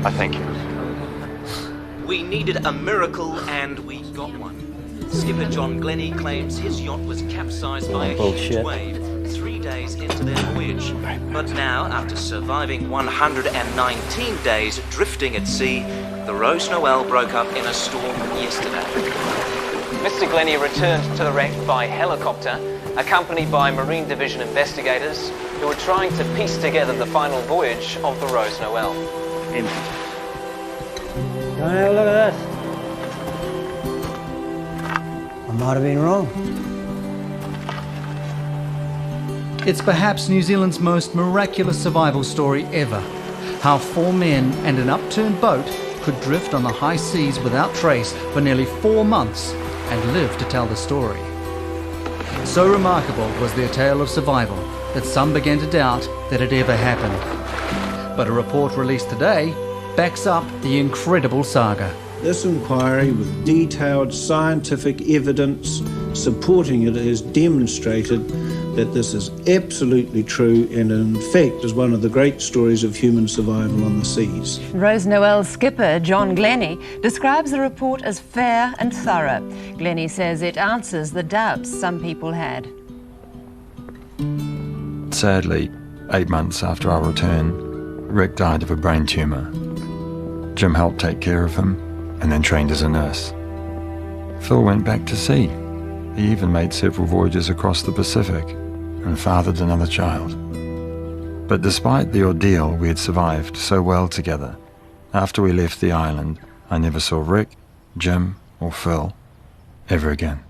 I thank you. We needed a miracle and we got one. Skipper John Glennie claims his yacht was capsized by a huge wave 3 days into their voyage. But now, after surviving 119 days drifting at sea, the Rose Noel broke up in a storm yesterday. Mr. Glennie returned to the wreck by helicopter, accompanied by Marine Division investigators who were trying to piece together the final voyage of the Rose Noel. Don't have a look at this. I might have been wrong. It's perhaps New Zealand's most miraculous survival story ever. How four men and an upturned boat could drift on the high seas without trace for nearly 4 months and live to tell the story. So remarkable was their tale of survival that some began to doubt that it ever happened. But a report released today backs up the incredible saga. This inquiry, with detailed scientific evidence supporting it, has demonstrated that this is absolutely true and in fact is one of the great stories of human survival on the seas. Rose Noel skipper John Glennie describes the report as fair and thorough. Glennie says it answers the doubts some people had. Sadly, 8 months after our return, Rick died of a brain tumour. Jim helped take care of him and then trained as a nurse. Phil went back to sea. He even made several voyages across the Pacific and fathered another child. But despite the ordeal we had survived so well together, after we left the island, I never saw Rick, Jim or Phil ever again.